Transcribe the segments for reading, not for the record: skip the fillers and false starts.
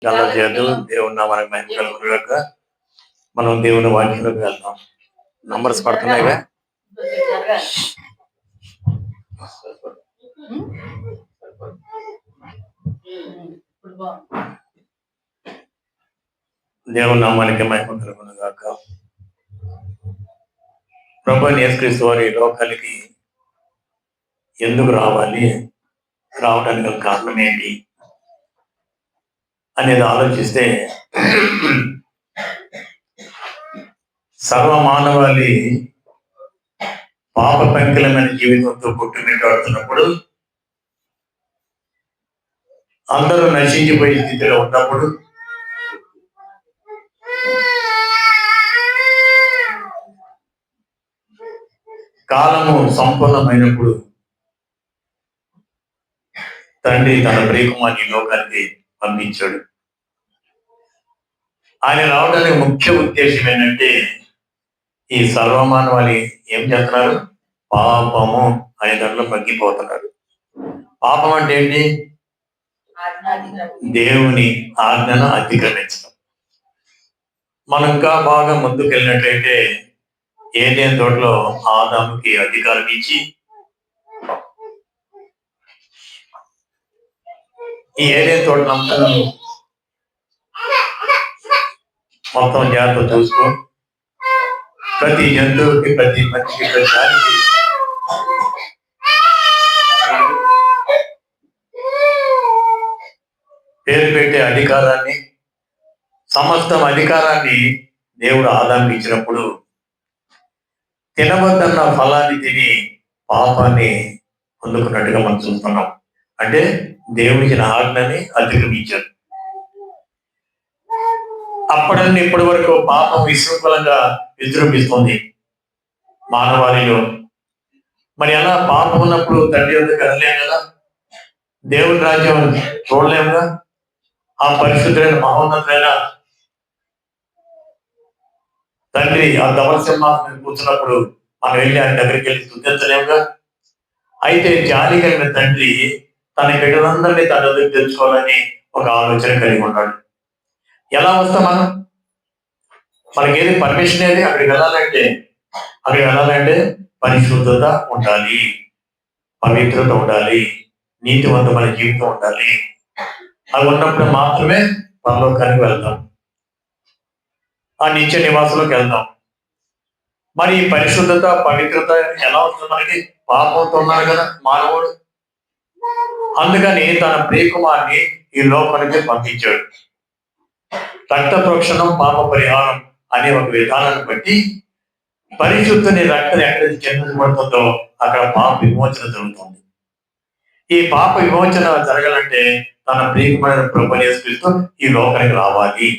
అలా చేయొద్దు. దేవుని నామానికి మహిమ కలుగును గాక. మనం దేవుని వాక్యంలోకి వెళ్దాం. నంబర్స్ పడుతున్నాయిగా. దేవుని నామానికి మహిమ కలుగును గాక. ప్రభువైన యేసుక్రీస్తు వారు ఈ లోకానికి ఎందుకు రావాలి, రావడానికి గల కారణం ఏంటి అనేది ఆలోచిస్తే సర్వ మానవాళి పాప పంకిలమైన జీవితంతో కొట్టుమిట్టాడుతున్నప్పుడు, అందరూ నశించిపోయే స్థితిలో ఉన్నప్పుడు, కాలము సంపూర్ణమైనప్పుడు తండ్రి తన ప్రియకుమారుని లోకానికి పంపించాడు. ఆయన రావడానికి ముఖ్య ఉద్దేశం ఏంటంటే, ఈ సర్వమానవాళి ఏం చేస్తున్నారు? పాపము అనే దాంట్లో మగ్గిపోతున్నారు. పాపం అంటే ఏంటి? దేవుని ఆజ్ఞను అతిక్రమించడం. మనం ఇంకా బాగా ముందుకు వెళ్ళినట్లయితే ఏదైనా తోటలో ఆదాముకి అధికారం ఇచ్చి, ఈ ఏదైనా తోటలంతా మొత్తం జాగ్రత్త చూసుకో, ప్రతి జంతువుకి, ప్రతి మనిషికి, ప్రతి దానికి పేరు పెట్టే అధికారాన్ని, సమస్తం అధికారాన్ని దేవుడు ఆదాముకి ఇచ్చినప్పుడు, తినవద్దన్న ఫలాన్ని తిని పాపాన్ని పొందుకున్నట్టుగా మనం చూస్తున్నాం. అంటే దేవుడిచ్చిన ఆజ్ఞని అతిక్రమించారు. అప్పటి నుండి ఇప్పటి వరకు పాపం విశృంఖలంగా విజృంభిస్తుంది మానవాళిలో. మరి ఎలా పాపం ఉన్నప్పుడు తండ్రి వద్దకు వెళ్ళలేం కదా, దేవుని రాజ్యం చూడలేముగా. ఆ పరిశుద్ధులైన మహోన్నతులైన తండ్రి ఆ ధవళసింహాసనం కూర్చున్నప్పుడు మనం వెళ్ళి ఆయన దగ్గరికి వెళ్ళి స్తుతించలేముగా. అయితే జాలి కలిగిన తండ్రి తన బిడ్డలందరినీ తన దగ్గర తెలుసుకోవాలని ఒక ఆలోచన కలిగి ఉన్నాడు. ఎలా వస్తాం మనం? మనకేది పర్మిషన్ ఏది? అక్కడికి వెళ్ళాలంటే పరిశుద్ధత ఉండాలి, పవిత్రత ఉండాలి, నీతివంతమైన జీవితం ఉండాలి. అవి ఉన్నప్పుడు మాత్రమే పరలోకానికి వెళ్తాం, ఆ నిత్య నివాసంలోకి వెళ్తాం. మరి ఈ పరిశుద్ధత, పవిత్రత ఎలా వస్తుంది మనకి? పాపంతో ఉన్నారు కదా మానవుడు. అందుకని తన ప్రియకుమార్ని ఈ లోకానికి పంపించాడు. రక్త ప్రోక్షణం, పాప పరిహారం అనే ఒక విధానాన్ని బట్టి పరిశుద్ధుని రక్తం ఎక్కడ చెందబడుతుందో అక్కడ పాప విమోచన జరుగుతుంది. ఈ పాప విమోచన జరగాలంటే తన ప్రియకుమారుని ప్రభువుని యేసుక్రీస్తు ఈ లోకానికి రావాలి.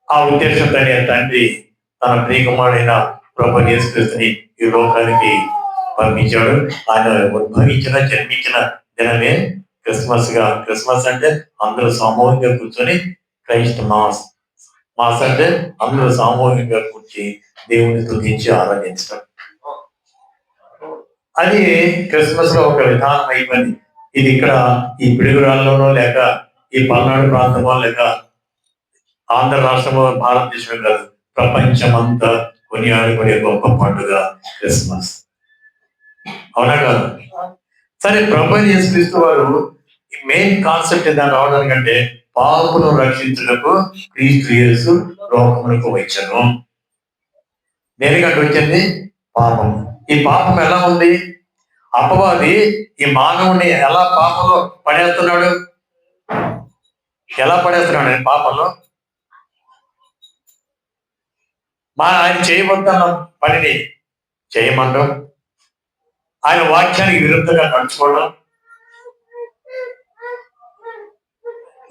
ఆ ఉద్దేశంతో తండ్రి తన ప్రియకుమారుడైన ప్రభువుని యేసుక్రీస్తుని ఈ లోకానికి పంపించాడు. ఆయన ఉద్భవించిన, జన్మించిన దినమే క్రిస్మస్ అంటే అందరూ సామూహికంగా కూర్చొని క్రైస్ట్ మాస్ అంటే అందరూ సామూహికంగా కూర్చి దేవుని స్తుతించి ఆరాధించడం. అది క్రిస్మస్ లో ఒక విధానం అయిపోయింది. ఇది ఇక్కడ ఈ పిడుగురాల్లోనో లేక ఈ పల్నాడు ప్రాంతంలో లేక ఆంధ్ర రాష్ట్రంలో, భారతదేశంలో కాదు, ప్రపంచమంతా కొనియాడుకునే గొప్ప పండుగ క్రిస్మస్. అవునా కాదు? సరే, ప్రభువైన యేసుక్రీస్తు వారు ఈ మెయిన్ కాన్సెప్ట్ దాన్ని రావడానికంటే పాపును రక్షించుటకు క్రీస్తు యేసు లోకమునకు వచ్చెను. దేనికంటే వచ్చింది? పాపం. ఈ పాపం ఎలా ఉంది? అపవాది ఈ మానవుని ఎలా పాపంలో పడేస్తున్నాడు? ఎలా పడేస్తున్నాడు పాపంలో? ఆయన చేయబోతున్న పనిని చేయమంటాం, ఆయన వాక్యానికి విరుద్ధంగా నడుచుకోవడం,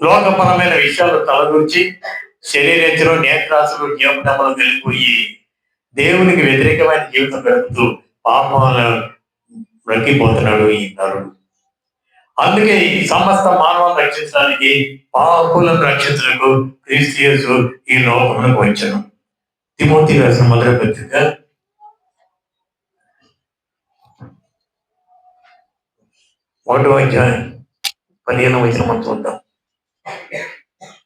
లోకపరమైన విషయాలు తలదూర్చి శరీరేచ్ఛలో, నేత్రాసులు, జ్ఞాపకములు వెళ్ళిపోయి దేవునికి వ్యతిరేకమైన జీవితం గడుపుతూ పాపంలో బ్రతికిపోతున్నాడు ఈ నరుడు. అందుకే ఈ సమస్త మానవాలను రక్షించడానికి, పాపులను రక్షించడానికి క్రీస్తు యేసు ఈ లోకమునకు వచ్చెను. తిమోతి రాసిన మొదటి పత్రిక 1వ అధ్యాయం 15వ వచనం మనం చూద్దాం.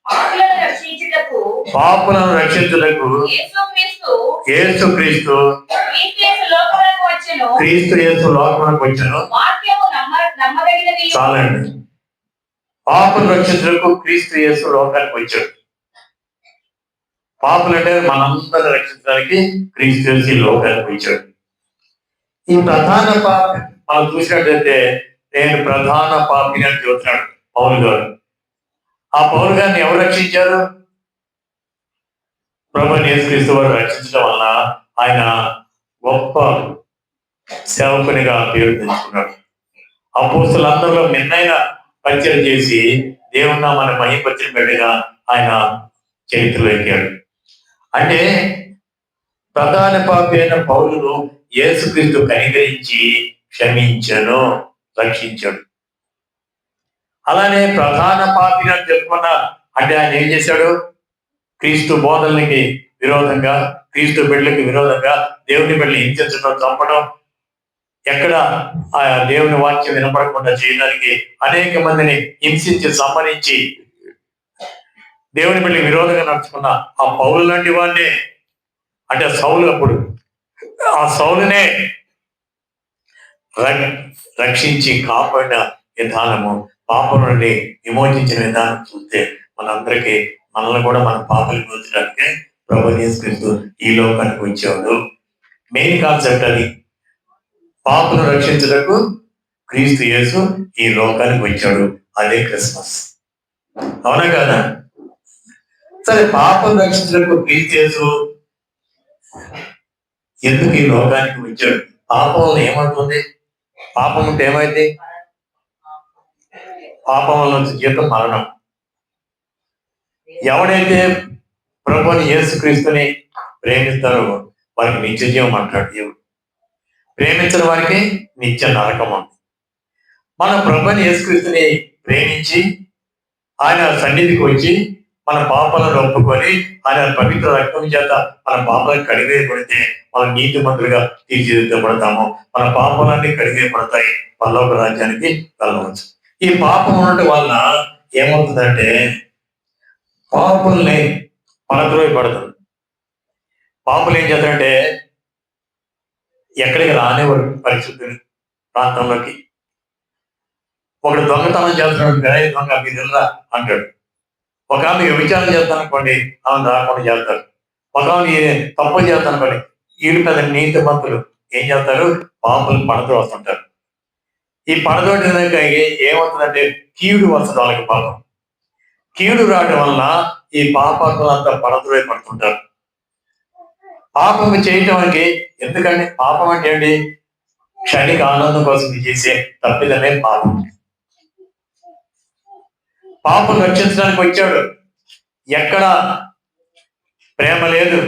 పాపులను రక్షించుటకు పాపులను రక్షించుటకు యేసుక్రీస్తు క్రీస్తు యేసు లోకమునకు వచ్చెను. చాలండి. పాపులను రక్షించుటకు క్రీస్తు యేసు లోకానికి వచ్చాడు. పాపులు అంటే మనందరిని రక్షించడానికి క్రీస్తు యేసు ఈ లోకానికి వచ్చాడు. ఈ ప్రధాన పాపి మనం చూసినట్లయితే నేను ప్రధాన పాపిని అని చెబుతున్నాడు పౌలు గారు. ఆ పౌలు గారిని ఎవరు రక్షించారు? ప్రభువైన యేసుక్రీస్తు వారు రక్షించడం వల్ల ఆయన గొప్ప సేవకునిగా పేరు తెచ్చుకున్నాడు. అపోస్తలులందరిలో మిన్నైన పరిచయం చేసి దేవుని నామాన్ని మహిమపరిచిన బిడ్డగా ఆయన చరిత్రలో ఎక్కాడు. అంటే ప్రధాన పాపి అయిన పౌలును యేసుక్రీస్తు కనికరించి క్షమించను, రక్షించాడు. అలానే ప్రధాన పాపిగా చెప్పుకున్న అంటే ఆయన ఏం చేశాడు? క్రీస్తు బోధనలకి విరోధంగా, క్రీస్తు బిడ్డలకి విరోధంగా దేవుని బిడ్డలు హింసించడం, చంపడం, ఎక్కడ ఆ దేవుని వాక్యం వినపడకుండా చేయడానికి అనేక మందిని హింసించి సంహరించి దేవుని బిడ్డలకు విరోధంగా నడుచుకున్న ఆ పౌలు లాంటి వాడినే, అంటే సౌలు అప్పుడు ఆ సౌలునే రక్షించి కాపాడిన విధానము, పాపం నుండి విమోచించిన విధానం చూస్తే మనందరికీ మనల్ని కూడా మన పాపలు విమోచించడానికి ప్రభువైన యేసుక్రీస్తు ఈ లోకానికి వచ్చాడు. మెయిన్ కాన్సెప్ట్ అది. పాపను రక్షించుటకు క్రీస్తు యేసు ఈ లోకానికి వచ్చాడు. అదే క్రిస్మస్. అవునా కదా? సరే, పాపను రక్షించుటకు క్రీస్తు యేసు ఎందుకు ఈ లోకానికి వచ్చాడు? పాపం ఏమవుతుంది? పాపం ఉంటే ఏమైంది? పాపం వల్ల వచ్చే జీతం మరణం. ఎవడైతే ప్రభువుని యేసుక్రీస్తుని ప్రేమిస్తారో వారికి నిత్య జీవం అంటాడు దేవుడు. ప్రేమించిన వారికి నిత్య నరకం ఉంది. మన ప్రభువుని యేసుక్రీస్తుని ప్రేమించి ఆయన సన్నిధికి వచ్చి మన పాపాలను ఒప్పుకొని ఆయన పవిత్ర రక్తం చేత మన పాపాలను కడిగేయబడితే మనం నీతిమంతులుగా తీర్చిదిద్దబడతాము. మన పాపాలన్నీ కడిగేయబడతాయి, పరలోక రాజ్యానికి వెళ్ళవచ్చు. ఈ పాపం ఉండటం వల్ల ఏమవుతుందంటే పాపుల్ని పడతారు. పాపులు ఏం చేస్తారంటే ఎక్కడికి రానివ్వరు పరిస్థితులు ప్రాంతంలోకి. ఒకడు దొంగతనం చేస్తున్నాడు, దొంగ మీరు వెళ్ళరా అంటాడు. ఒక ఆమె విచారణ చేస్తాను అనుకోండి, ఆమె రాకుండా చేస్తారు. ఒక ఆమె తప్పు చేస్తాను అనుకోండి, వీళ్ళు పెద్ద నీతి మంతులు ఏం చేస్తారు? పాపులు పడతో వస్తుంటారు. ఈ పడతోటి ఏమవుతుందంటే కీడు వస్తుంది వాళ్ళకి. పాపం కీడు రావడం వల్ల ఈ పాపాత్మలంతా పడతోనే పడుతుంటారు. పాపం చేయటానికి ఎందుకంటే పాపం అంటే ఏంటి? క్షణిక ఆనందం కోసం చేసే తప్పిదమే పాపం. పాపం రక్షించడానికి వచ్చాడు. ఎక్కడ ప్రేమ లేదు,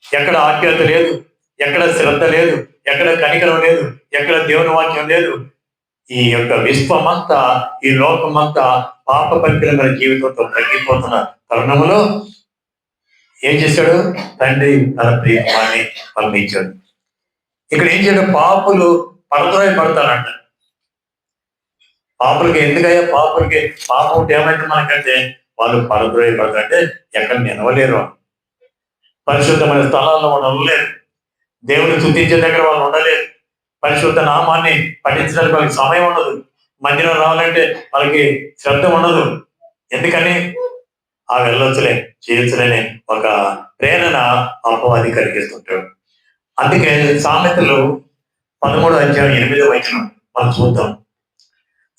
ఎక్కడ ఆప్యాయత లేదు, ఎక్కడ శ్రద్ధ లేదు, ఎక్కడ కనికరం లేదు, ఎక్కడ దేవుని వాక్యం లేదు. ఈ యొక్క విశ్వమంతా, ఈ లోకమంతా పాప పరికరమైన జీవితంతో తగ్గిపోతున్న తరుణంలో ఏం చేశాడు? తండ్రి తన ప్రియమాన్ని పంపించాడు. ఇక్కడ ఏం చేయడం? పాపులు పడతోనే పడతారంట. పాపులకి ఎందుకయ్యా? పాపం ఏమైతే మనకంటే వాళ్ళు పడతోనే పడతారంటే ఎక్కడ నిలవలేరు. పరిశుద్ధమైన స్థలాల్లో వాళ్ళు ఉండలేరు. దేవుని స్తుతించే దగ్గర వాళ్ళు ఉండలేరు. పరిశుద్ధ నామాన్ని పఠించడానికి వాళ్ళకి సమయం ఉండదు. మందిరం రావాలంటే వాళ్ళకి శ్రద్ధ ఉండదు. ఎందుకని? ఆ వెళ్ళొచ్చులే, చేయొచ్చులేని ఒక ప్రేరణ అపవాది కలిగిస్తుంటాడు. అందుకే సామెతలు 13:8 మనం చూద్దాం.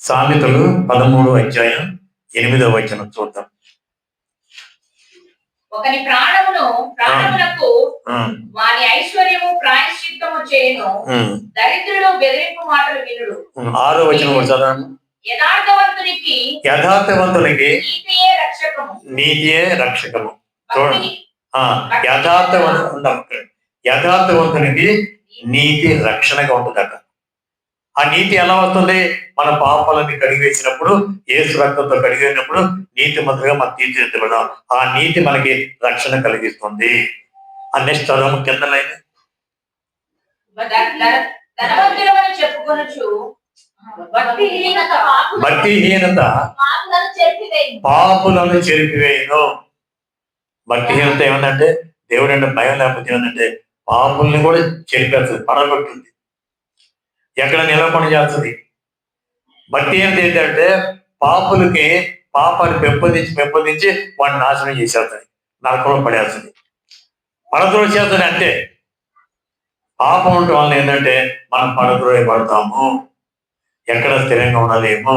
సామెతలు 13:8 చూద్దాం. ఒకని ప్రాణమునకు వాని ఐశ్వర్యము ప్రాయశ్చిత్తము చేయను, దరిద్రుడు బెదిరింపు మాటలు వినుడు. 6వ వచనం చదవండి. యథార్థవంతునికి నీతియే రక్షకము. చూడండి, యథార్థవంతునికి నీతి రక్షణగా ఉంటుందట. ఆ నీతి ఎలా వస్తుంది? మన పాపాలని కడిగేసినప్పుడు, యేసు రక్తంతో కడిగేసినప్పుడు నీతి మంత్రిగా మనం తీర్చిదిద్దబడదాం. ఆ నీతి మనకి రక్షణ కలిగిస్తుంది. అన్ని చదవము కింద లైన్. ధనవంతులమని చెప్పుకొనుచు భక్తిహీనత భక్తిహీనత పాపులను చెరిపివేయను. భక్తిహీనత ఏమందంటే దేవుడు అంటే భయం లేకపోతే ఏమందంటే పాపుల్ని కూడా చెరిపేస్తుంది, పడగొట్టుంది, ఎక్కడ నిలబడి చేస్తుంది. భక్తిహీనత ఏంటంటే పాపులకి పాపాన్ని పెంపొందించి వాడిని నాశనం చేసేస్తుంది, నరకంలో పడేస్తుంది, పడద్రోసేస్తుంది. అంటే పాపం ఉండటం వల్ల ఏంటంటే మనం పడతాము, ఎక్కడ స్థిరంగా ఉండలేము,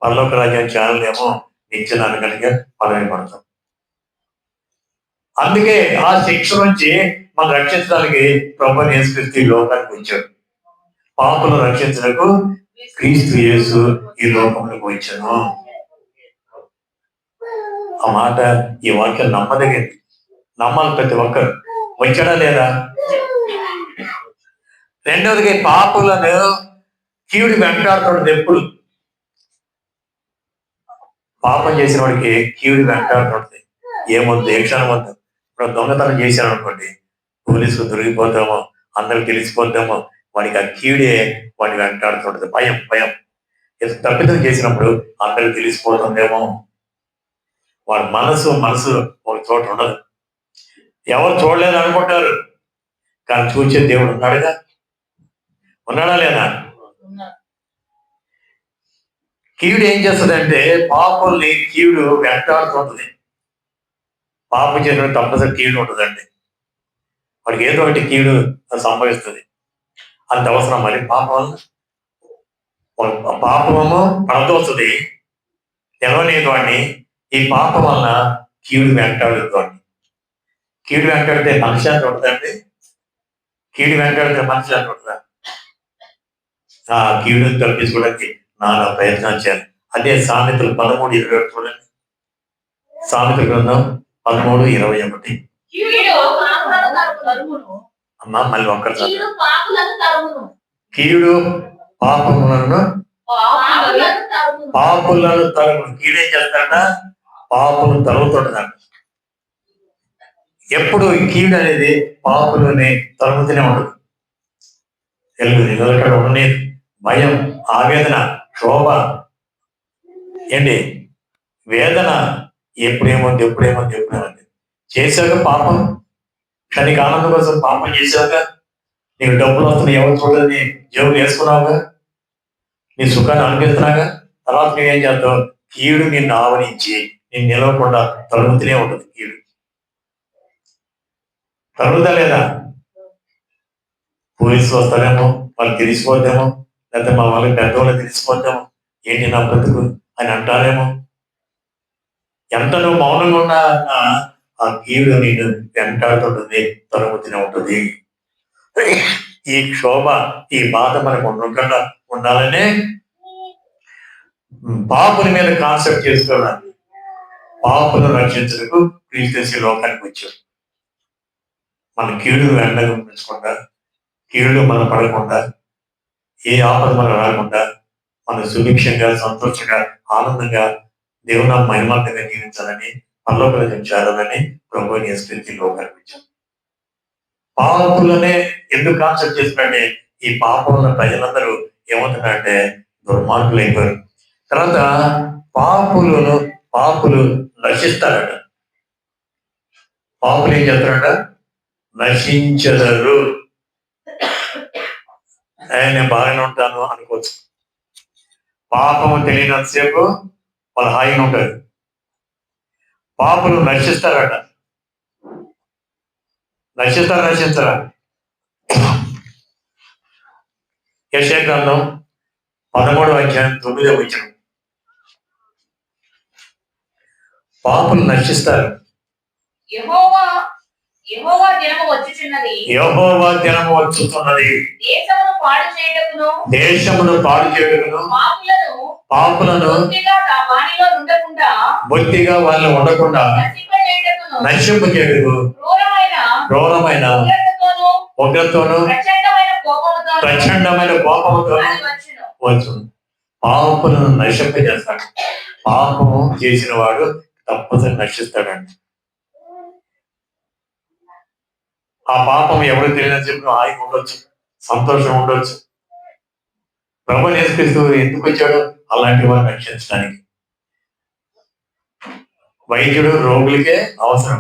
పరలోక రాజ్యాన్ని చేరలేము, నిత్య నరకానికి పడతాం. అందుకే ఆ శిక్ష నుంచి మనం రక్షించడానికి ప్రభువు యేసుక్రీస్తు ఈ లోకానికి వచ్చాడు. పాపులను రక్షించడానికి క్రీస్తు యేసు ఈ లోకంలోకి వచ్చాను. ఆ మాట, ఈ వాక్యం నమ్మదగింది, నమ్మాలి ప్రతి ఒక్కరు. వచ్చాడా లేదా? రెండవదిగా పాపులను కీడు వెంటాడుతుంది. ఎప్పుడు పాపం చేసిన వాడికి కీడు వెంటాడుతుంది. ఏమొద్దు, ఏ క్షణం వద్దు. ఇప్పుడు దొంగతనం చేశాను అనుకోండి, పోలీసులు దొరికిపోతామో, అందరికి తెలిసిపోతామో, వాడికి ఆ కీడే వాడిని వెంటాడుతుంటది. భయం భయం. తప్పిదం చేసినప్పుడు అందరికి తెలిసిపోతుందేమో, వాడి మనసు ఒక చోట ఉండదు. ఎవరు చూడలేదు అనుకుంటారు, కానీ చూసే దేవుడు ఉన్నాడుగా. ఉన్నాడా లేదా? కీడు ఏం చేస్తుందంటే పాపుల్ని కీడు వెంటాడుతుంటది. పాపం చేసిన తప్పనిసరి కీడు ఉంటుందండి, వాడికి ఏదో ఒకటి కీడు సంభవిస్తుంది. అంత అవసరం. మరి పాపము పడదోస్తుంది, తెలవలేదు వాడిని. ఈ పాపం వల్ల కీడు వెంటాడుతుంది వాడిని. కీడు వెంటాడితే మనశ్శాంతి ఉంటుందండి? కీడు వెంటాడితే మనశ్శాంతి ఉంటుందా? ఆ కీడుని తప్పించుకోవడానికి నానా ప్రయత్నం చేయాలి. అదే సామెతలు 13:21 చూడండి. సామెతల గ్రంథం 13:21. అమ్మా మళ్ళీ ఒక్కసారి. కీడు పాపములను తరుము. కీడేం చేస్తాడ? పాపులను తరుగుతుంటదంట. ఎప్పుడు కీడు అనేది పాపులని తరుగుతూనే ఉండదు. నిలకడ ఉండలేదు. భయం, ఆవేదన, క్షోభ, ఏంటి వేదన, ఎప్పుడేముంది చేశాక పాపం. క్షణిక ఆనందం కోసం పాపం చేశాక నీకు డబ్బులు వస్తున్నాయి, ఎవరు చూడని జేబులు వేసుకున్నావుగా, నీ సుఖాన్ని అనిపిస్తున్నాగా, తర్వాత నువ్వేం చేస్తావు? కీడు నిన్ను ఆవరించి నేను నిలవకుండా తరుగుతూనే ఉంటుంది. కీడు తరుగుదా లేదా? పోలీసులు వస్తారేమో, వాళ్ళు తెలిసిపోద్దేమో, లేకపోతే మా వాళ్ళకి పెద్దవాళ్ళు తెలిసిపోద్దేమో, ఏంటి నా బ్రతుకు అని అంటారేమో. ఎంత నువ్వు మౌనంగా ఉన్నా ఆ కీడు నేను వెంటాడుతుంటుంది, తరుగుతూనే ఉంటుంది. ఈ క్షోభ, ఈ బాధ మనకు ఉండకుండా ఉండాలనే పాపుల మీద కాన్సెప్ట్ చేసుకోవడానికి, పాపులను రక్షించడానికి క్రీస్తు లోకానికి వచ్చాడు. మన కీడు వెంటకుండా, కీడు మనం పడకుండా, ఏ ఆపద మనకు రాకుండా, మనం సుభిక్షంగా, సంతోషంగా, ఆనందంగా, దేవుని మహిమార్థంగా జీవించాలని, పరలోకంలో చేరాలని ప్రభువుని యేసుక్రీస్తు లోకానికి వచ్చాడు. పాపులనే ఎందుకు కాన్సెప్ట్ చేసినట్టే, ఈ పాపం ఉన్న ప్రజలందరూ ఏమవుతున్నారంటే దుర్మార్గులు అయిపోయారు. తర్వాత పాపులు నశిస్తారట. పాపులు ఏం చేస్తారట? నశించరు. నేను బాగానే ఉంటాను అనుకోవచ్చు. పాపము తెలియనంతసేపు వాళ్ళు హాయిగా ఉంటారు. పాపులు నశిస్తారట. నశించరా? యెషయా గ్రంథం 13:9 పాపులు నశిస్తారు. యెహోవా దినము వచ్చుచున్నది. దేశమును పాడు చేయుటకును పాపులను బొత్తిగా వాళ్ళు ఉండకుండా నశింప చేయుటకు క్రూరమైన ఉగ్రతోను ప్రచండమైన కోపముతో వచ్చు. పాపములను నశింప చేస్తాడు. పాపము చేసిన వాడు తప్పనిసరి నశిస్తాడండి. ఆ పాపం ఎవరు తెలియదని చెప్పి హాయిగా ఉండొచ్చు, సంతోషం ఉండొచ్చు. ప్రభువుని యేసుక్రీస్తు ఎందుకు వచ్చాడు? అలాంటి వారిని రక్షించడానికి. వైద్యుడు రోగులకే అవసరం,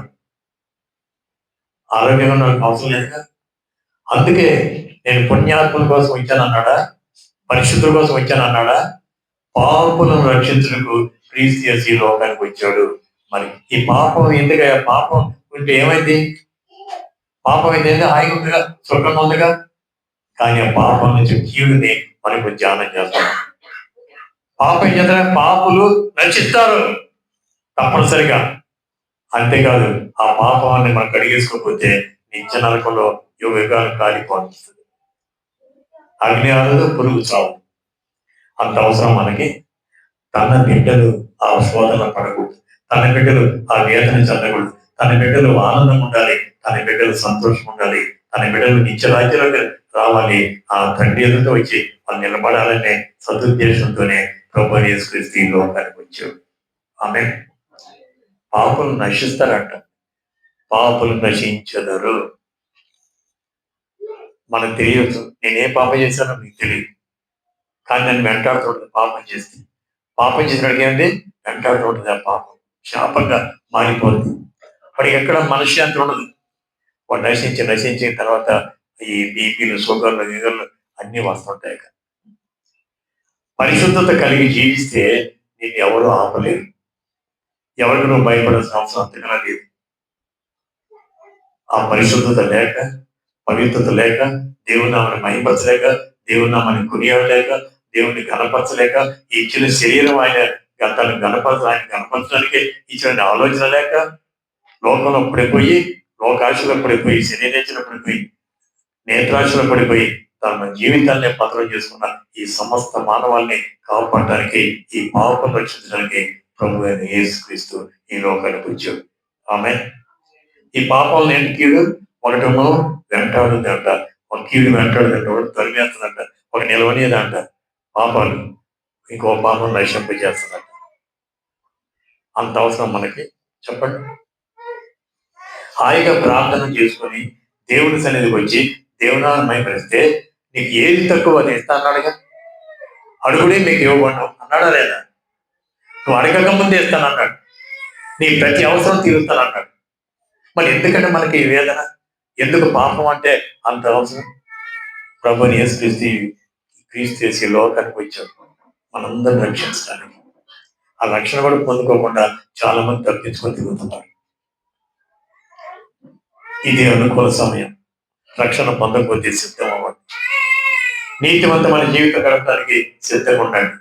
ఆరోగ్యంగా ఉన్న వాళ్ళకి అవసరం లేదుగా. అందుకే నేను పుణ్యాత్ముల కోసం వచ్చాను అన్నాడా? పరిశుద్ధుల కోసం వచ్చాను అన్నాడా? పాపులను రక్షించుటకు క్రీస్తు యేసు ఈ లోకానికి వచ్చాడు. మరి ఈ పాపం ఎందుకయ్యా? పాపం ఉంటే ఏమైంది? పాపం అయితే హాయిగా ఉందిగా, స్వర్గంగా ఉందిగా. కానీ ఆ పాపం నుంచి కీడుని మనకు ధ్యానం చేస్తాం. పాపం చేత పాపులు నశిస్తారు తప్పనిసరిగా. అంతేకాదు ఆ పాపాన్ని మనం కడిగేసుకోకపోతే నిత్య నరకంలో యుగాలు కాలిపోతుంది. అగ్ని ఆడదు, పురుగు చావు. అంత అవసరం మనకి. తన బిడ్డలు ఆ శోధన పడకూడదు, తన బిడ్డలు ఆ వేదన చెందకూడదు, తన బిడ్డలు ఆనందం ఉండాలి, తన బిడ్డలు సంతోషం ఉండాలి, తన బిడ్డలు నిత్య రాజ్యంలోకి రావాలి. ఆ తండ్రి ఎదుట వచ్చి వాళ్ళు నిలబడాలనే సదుద్దేశంతోనే ప్రభువు యేసుక్రీస్తు ఈ లోకానికి వచ్చాడు. ఆమె పాపులు నశిస్తారంట, పాపులు నశించదరు. మనకు తెలియదు, నేనే పాపం చేశానో మీకు తెలియదు, కానీ నన్ను వెంటాడుతుంటుంది పాపం చేస్తే. పాపం చేసినడికి ఏంటి? వెంటాడుతుంటుంది ఆ పాపం, శాపంగా మారిపోతుంది. వాడికి ఎక్కడ మనశ్శాంతి ఉండదు. వాడు నశించిన తర్వాత ఈ బీపీలు, షుగర్లు, గిగర్లు అన్నీ వస్తుంటాయి. పరిశుద్ధత కలిగి జీవిస్తే నిన్ను ఎవరు ఆపలేరు. ఎవరికి నువ్వు భయపడాల్సిన అవసరం అంతకన్నా లేదు. ఆ పరిశుద్ధత లేక, పవిత్రత లేక, దేవుని నామని మహిమపరచలేక, దేవుని నామని కొనియాడలేక, దేవుని గణపరచలేక, ఇచ్చిన శరీరం ఆయన తను ఆయన గణపరచడానికి ఇచ్చిన ఆలోచన లేక, లోకంలో పడిపోయి, లోకాశలో పడిపోయి, శరీరేచలో పడిపోయి, నేత్రాశలో పడిపోయి తన జీవితాన్ని పత్రం చేసుకున్న ఈ సమస్త మానవాల్ని కాపాడటానికి, ఈ పాపం రక్షించడానికి ప్రభు అయిన యేసుక్రీస్తు ఈ లోకానికి వచ్చాడు. ఆమె ఈ పాపాలను ఏంటి? కీడు ఒకటేమో వెంటాడుదంట, ఒక కీడు వెంటాడుదంట, ఒకటి తరిమేస్తుందంట, ఒక నిలవనేదంట పాపాలు, ఇంకో పాపం నశింపజేస్తుందంట. అంత అవసరం మనకి? చెప్పండి. హాయిగా ప్రార్థన చేసుకొని దేవుని సన్నిధికి వచ్చి దేవునాన్ని మహిమపరిస్తే నీకు ఏది తక్కువ అది ఇస్తా అన్నాడుగా. అడుగుడే మీకు ఇవ్వబడను అన్నాడా లేదా? నువ్వు అడగక ముందే ఇస్తాను అన్నాడు. నీ ప్రతి అవసరం తీరుస్తాను అన్నాడు. మరి ఎందుకంటే మనకి ఈ వేదన ఎందుకు? పాపం అంటే అంత అవసరం. ప్రభుని క్రీస్తు చేసి లోకానికి వచ్చాడు మనందరం రక్షించడానికి. ఆ రక్షణ కూడా పొందుకోకుండా చాలా మంది తప్పించుకొని తిరుగుతున్నారు. ఇది అనుకూల సమయం. రక్షణ పొందకపోతే సిద్ధం అవ్వండి. నీతివంతమైన జీవితం గడపడానికి సిద్ధంగా ఉండండి.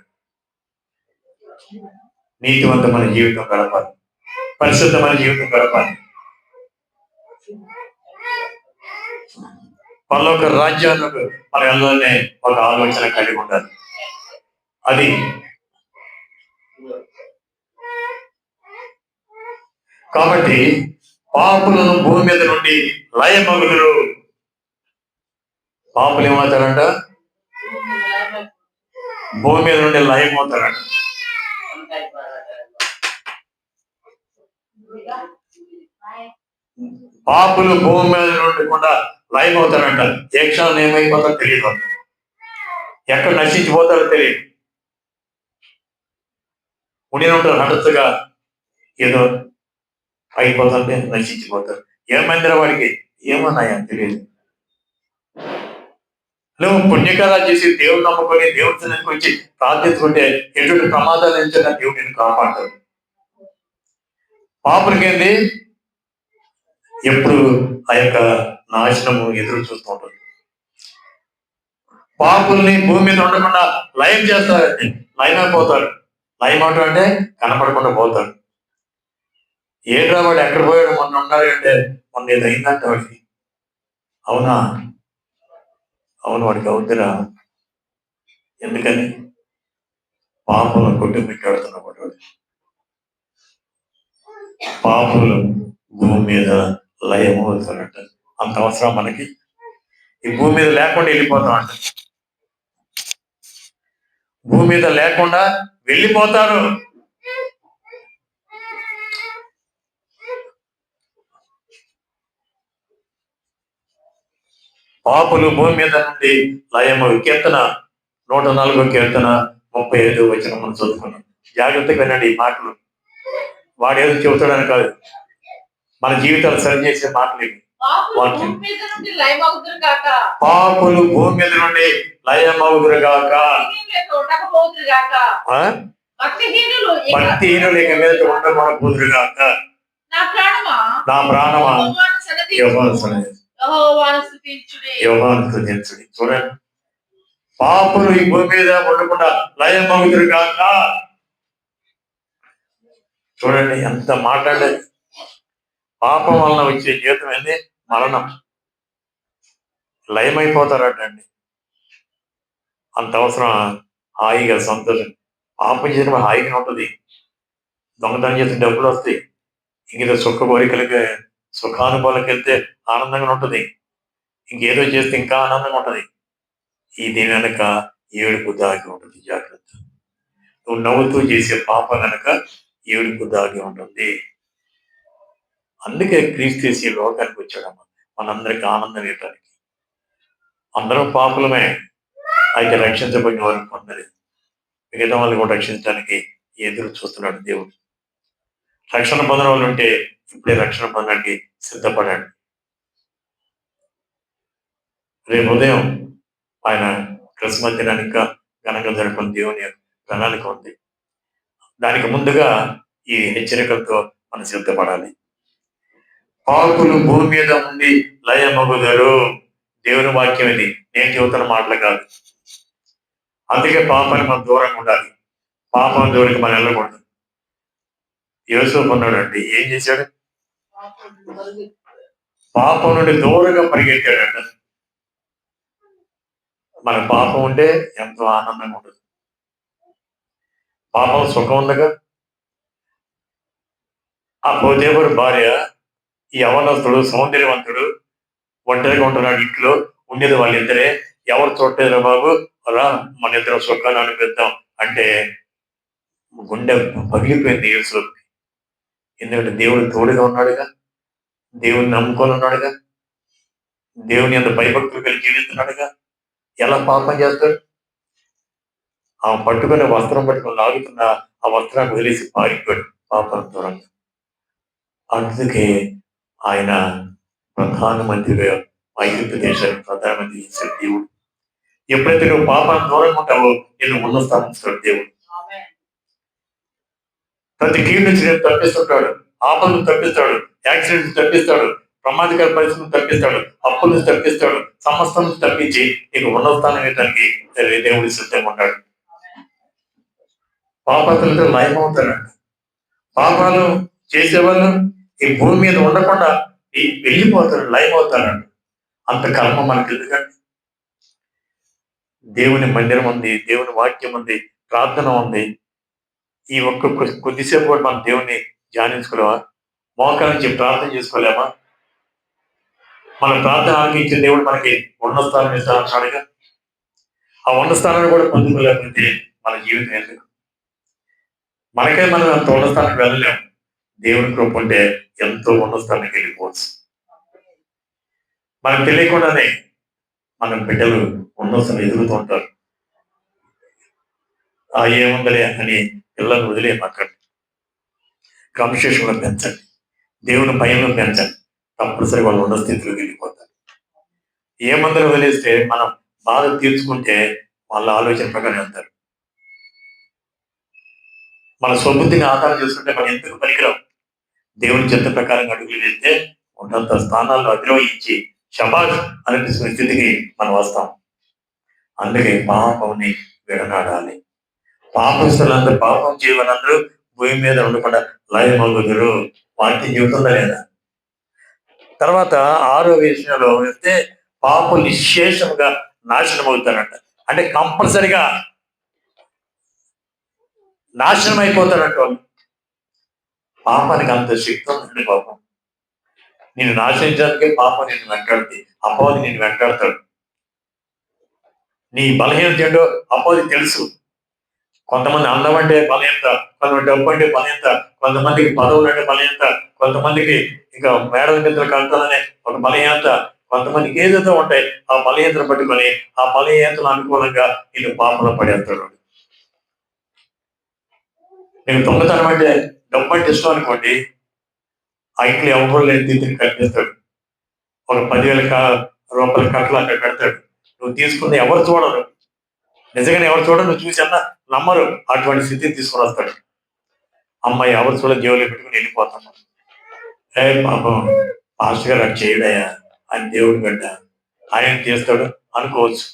నీతివంతమైన జీవితం గడపాలి, పరిశుద్ధమైన జీవితం గడపాలి. పరలోక రాజ్యాలకు మన వెళ్ళనే ఒక ఆలోచన కలిగి ఉండాలి. అది కాబట్టి పాపులను భూమి మీద నుండి లయమగుదురు. పాపులు ఏమవుతారంట? భూమి మీద నుండి లయమవుతారంట. పాపులు భూమి మీద నుండి కూడా లయమవుతారంట. ఏ క్షణం ఏమైపోతారో తెలియదు, ఎక్కడ నశించిపోతారో తెలియదు. ఉండి ఉంటారు హఠత్తుగా ఏదో అయిపోతుంటే నశించిపోతారు. ఏమైందిరా వాడికి? ఏమన్నాయా తెలియదు. నువ్వు పుణ్యకారాలు చేసి దేవుడు నమ్ముకొని దేవుడి సన్నిధికి వచ్చి ప్రార్థించుకుంటే ఎటువంటి ప్రమాదాలు నుంచి దేవుడు నేను కాపాడతాడు. పాపులకేంది? ఎప్పుడు ఆ యొక్క నాశనము ఎదురు చూస్తూ ఉంటుంది. పాపుల్ని భూమి మీద ఉండకుండా లయం చేస్తారండి, లయమైపోతారు. లయం అవటం అంటే కనపడకుండా పోతాడు. ఏంట్రా వాడు ఎక్కడ పోయాడు? మొన్న ఉన్నాడు అంటే మొన్న ఏదో అయిందంట వాడికి. అవునా? అవును, వాడికి అవుతురా. ఎందుకని? పాపలను కొట్టుమిట్టాడుతున్నవాడు. పాపులు భూమి మీద లయమవుతారంట. అంత అవసరం మనకి? ఈ భూమి మీద లేకుండా వెళ్ళిపోతాం అంట. భూమి మీద లేకుండా వెళ్ళిపోతారు. పాపులు భూమి మీద నుండి లయము. కీర్తన 104 కీర్తన 35 వచనం మనం చదువుకున్నాం. జాగ్రత్తగా వినండి ఈ మాటలు. వాడేదో చెబుతాడని కాదు, మన జీవితాలు సరిచేసే మాటలు ఇవి. పాపులు వాక్యం. భూమి మీద నుండి లయమగుదురు గాక. పాపులు భూమి మీద నుండి లయమగుదురు గాక. భక్తిహీనులు ఉండకపోదురు గాక. ఆ? భక్తిహీనులు ఇక భక్తిహీనులు ఇక మీద ఉండకూడదు గాక. నా ప్రాణమా నా ప్రాణమా యెహోవాను సన్నతించుము. యెహోవాను సన్నిధించుము. యెహోవాను స్తుతించుడి. యెహోవాను స్తుతించుడి. చూడండి, పాపులు ఈ భూమి మీద ఉండకుండా లయమగుదురు గాక. చూడండి ఎంత మాట్లాడలేదు. పాపం వలన వచ్చే జీవితం ఏంది? మరణం. లయమైపోతారటండి. అంత అవసరం. హాయిగా సంతోషం. పాపం చేసిన హాయిగా ఉంటుంది. దొంగతనం చేసిన డబ్బులు వస్తాయి. ఇంకేదో సుఖ కోరికలకి సుఖానుభవాలకు వెళ్తే ఆనందంగా ఉంటుంది. ఇంకేదో చేస్తే ఇంకా ఆనందంగా ఉంటుంది. ఈ దీని వెనక ఏడుపు దాగి ఉంటుంది. జాగ్రత్త. నువ్వు నవ్వుతూ చేసే పాపం వెనక ఏడుపు దాగి ఉంటుంది. అందుకే క్రీస్తు ఈ లోకానికి వచ్చాడమ్మ, మనందరికి ఆనందం ఇవ్వడానికి. అందరం పాపులమే, అయితే రక్షించబడిన వారు కొందరు. మిగతా వాళ్ళు కూడా రక్షించడానికి ఎదురు చూస్తున్నాడు దేవుడు. రక్షణ పొందిన వాళ్ళు ఉంటే ఇప్పుడే రక్షణ పొందడానికి సిద్ధపడండి. రేపు ఉదయం ఆయన క్రిస్మస్ దినాన్ని ఇంకా ఘనంగా జరుపుకుని దేవుని ప్రణాళిక ఉంది. దానికి ముందుగా ఈ హెచ్చరికలతో మనం సిద్ధపడాలి. పాపులు భూమి మీద ఉండి లయమగుదరు. దేవుని వాక్యం ఇది, నేను చెబుతున్న మాటలు కాదు. అందుకే పాపాన్ని మనం దూరంగా ఉండాలి. పాపం జోలికి మనం వెళ్ళకూడదు. యోసేపు ఉన్నాడండి, ఏం చేశాడు? పాపం నుండి దూరంగా పరిగెత్తాడంట. మన పాపం ఉంటే ఎంతో ఆనందంగా ఉంటుంది. పాపం సుఖం ఉందగా. ఆ పోతేపుడు భార్య, ఈ యవనస్తుడు సౌందర్యవంతుడు ఒంటరిగా ఉంటున్నాడు, ఇంట్లో ఉండేది వాళ్ళిద్దరే, ఎవరు చూడలేదు బాబు, అలా మన ఇద్దరు సుఖాన్ని అనిపిద్దాం అంటే గుండె పగిలిపోయింది యేసుకి. ఎందుకంటే దేవుడు తోడుగా ఉన్నాడుగా, దేవుని నమ్ముకొని ఉన్నాడుగా, దేవుని అంత భయభక్తులు కలిగి జీవిస్తున్నాడుగా. ఎలా పాపం చేస్తాడు? ఆమె పట్టుకునే వస్త్రం పట్టుకుని లాగుతున్న ఆ వస్త్రాన్ని వదిలేసి పారిపోయాడు పాపం దూరంగా. అందుకే ఆయన ప్రధానమంత్రిగా ఐగుప్తు దేశానికి ప్రధానమంత్రి చేశాడు దేవుడు. ఎప్పుడైతే నువ్వు పాపాన్ని దూరంగా ఉంటావో నేను ఉన్న స్థానిస్తాడు దేవుడు. ప్రతి కీడు నుంచి నేను తప్పిస్తుంటాడు, ఆపదను తప్పిస్తాడు, యాక్సిడెంట్ తప్పిస్తాడు, ప్రమాదకర పరిస్థితులను తప్పిస్తాడు, అప్పుల నుంచి తప్పిస్తాడు, సమస్తం నుంచి తప్పించి నీకు ఉన్న స్థానం ఇవ్వడానికి దేవుడి సిద్ధంగా ఉంటాడు. పాపతులతో లయమవుతాడంట. పాపాలు చేసేవాళ్ళు ఈ భూమి మీద ఉండకుండా వెళ్ళిపోతారు, లయమవుతారంట. అంత కర్మ మనకి ఎందుకండి? దేవుని మందిరం ఉంది, దేవుని వాక్యం ఉంది, ప్రార్థన ఉంది. ఈ ఒక్క కొద్దిసేపు కూడా మనం దేవుని ధ్యానించుకోలేమా? మోకాల నుంచి ప్రార్థన చేసుకోలేమా? మన ప్రార్థన ఆలకించే దేవుడు మనకి ఉన్న స్థానం ఇస్తానన్నాడుగా. ఆ ఉన్న స్థానాన్ని కూడా పొందుకోలేకపోతే మన జీవితం ఎందుకు? మనకే మనం అంత ఉన్న స్థానానికి వెళ్ళలేము. దేవుని కృప ఉంటే ఎంతో ఉన్న స్థానానికి వెళ్ళిపోవచ్చు. మనకు తెలియకుండానే మన బిడ్డలు ఉన్న స్థానం ఎదుగుతూ ఉంటారు. ఏముందలే అని పిల్లలను వదిలేయమాకండి. క్రమశిక్షణలో పెంచండి, దేవుని భయంలో పెంచండి. తప్పనిసరి వాళ్ళు ఉన్న స్థితిలోకి వెళ్ళిపోతారు. ఏ మందులు వదిలేస్తే మనం బాధ తీర్చుకుంటే వాళ్ళ ఆలోచన ప్రకారం వెళ్తారు. మన స్వబుద్ధిని ఆధారం చేసుకుంటే మనం ఎందుకు పనికిరాం. దేవుని చిత్త ప్రకారం అడుగులు వెళ్తే ఉన్నంత స్థానాల్లో అధిరోహించి శబాష్ అనిపిస్తున్న స్థితికి మనం వస్తాం. అందుకే పాపంని విడనాడాలి. పాపస్తులందరూ, పాపం చేయవాలందరూ భూమి మీద ఉండకుండా లయమగుదురు. వాక్యం చెబుతుందా లేదా? తర్వాత 6వ విషయంలో వెళ్తే పాపం నిశ్శేషంగా నాశనం అవుతారంట. అంటే కంపల్సరిగా నాశనం అయిపోతారంట వాళ్ళు. పాపానికి అంత శక్తి ఉందండి. పాపం నేను నాశించడానికి పాపం నేను వెంటాడుతుంది, అపవాది నేను వెంటాడతాడు. నీ బలహీనత ఏంటో అపవాది తెలుసు. కొంతమంది అందం అంటే బలహీనత, కొంతమంది డబ్బు అంటే బలహీనత, కొంతమందికి పదవులు అంటే బలహీనత, కొంతమందికి ఇంకా మేడల నిద్ర కలుగుతుందనే ఒక బలహీనత, కొంతమందికి ఏదేదో ఉంటాయి. ఆ బలహీనతను పట్టుకొని ఆ బలహీనతలు అనుకూలంగా వీళ్ళు పాపంలో పడేస్తాడు. నీకు దొంగతనం అంటే డబ్బు అంటే ఇష్టం అనుకోండి, ఆ ఇంట్లో ఎవరు లేని స్థితిని కల్పిస్తాడు. ఒక 10,000 రూపాయల కట్టలు అక్కడ పెడతాడు. నువ్వు తీసుకుని ఎవరు చూడరు, నిజంగానే ఎవరు చూడరు, నువ్వు చూసన్నా నమ్మరు. అటువంటి స్థితిని తీసుకొని వస్తాడు. అమ్మాయి ఎవరు చూడ జేబులో పెట్టుకుని వెళ్ళిపోతాను. పాపం పాస్టర్ గారు అది చేయడయా, ఆయన దేవుడు బిడ్డ, ఆయన చేస్తాడు అనుకోవచ్చు.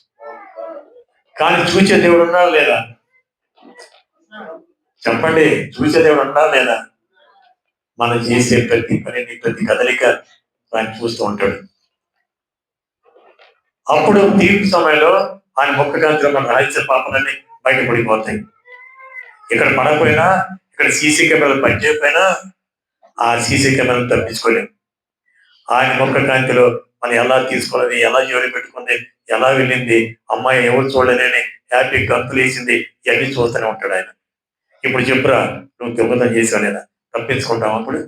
కానీ చూసే దేవుడు ఉన్నాడా లేదా? చెప్పండి, చూసే దేవుడు ఉన్నాడా లేదా? మనం చేసే ప్రతి పనిని, ప్రతి కదలిక ఆయన చూస్తూ ఉంటాడు. అప్పుడు తీర్పు సమయంలో ఆయన ముఖకాంతిలో మన రహస్య పాపలన్నీ బయటపడిపోతాయి. ఇక్కడ పడకపోయినా, ఇక్కడ సీసీ కెమెరాలు పనిచేయకపోయినా ఆ సీసీ కెమెరాలు తప్పించుకోలేము. ఆయన ముఖ కాంతిలో మనం ఎలా తీసుకోవాలి, ఎలా జోడి పెట్టుకుంది, ఎలా వెళ్ళింది, అమ్మాయి ఎవరు చూడలేని హ్యాపీ గంతులు వేసింది, ఇవన్నీ చూస్తూనే ఉంటాడు ఆయన. ఇప్పుడు చెప్పురా, నువ్వు దొంగతనం చేసావు లేదా? తప్పించుకుంటావా? అప్పుడు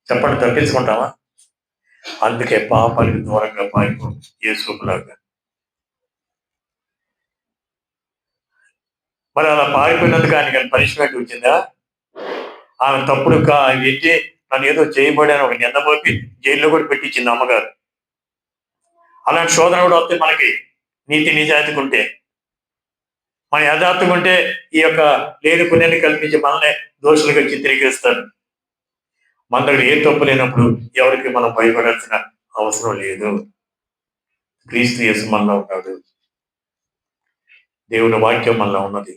చెప్పండి, తప్పించుకుంటావా? అందుకే పాపానికి దూరంగా పారిపో యేసులాగా. మరి అలా పారిపోయినందుకు ఆయనకి పనిష్మెంట్ వచ్చిందా? ఆమె తప్పుడు పెట్టి నన్ను ఏదో చేయబడి ఒక నింద మోపి జైల్లో కూడా పెట్టించింది అమ్మగారు. అలాంటి శోధన కూడా వస్తే మనకి, నీతి నిజాయితీగా ఉంటే, మన యథార్థంగా ఉంటే ఈ యొక్క లేని పుణ్యాన్ని కల్పించి మనల్ని దోషులుగా చిత్రీకరిస్తాడు. మన దగ్గర ఏ తప్పు లేనప్పుడు ఎవరికి మనం భయపడాల్సిన అవసరం లేదు. క్రీస్తు యేసు మనలో ఉన్నాడు, దేవుని వాక్యం మనలో ఉన్నది,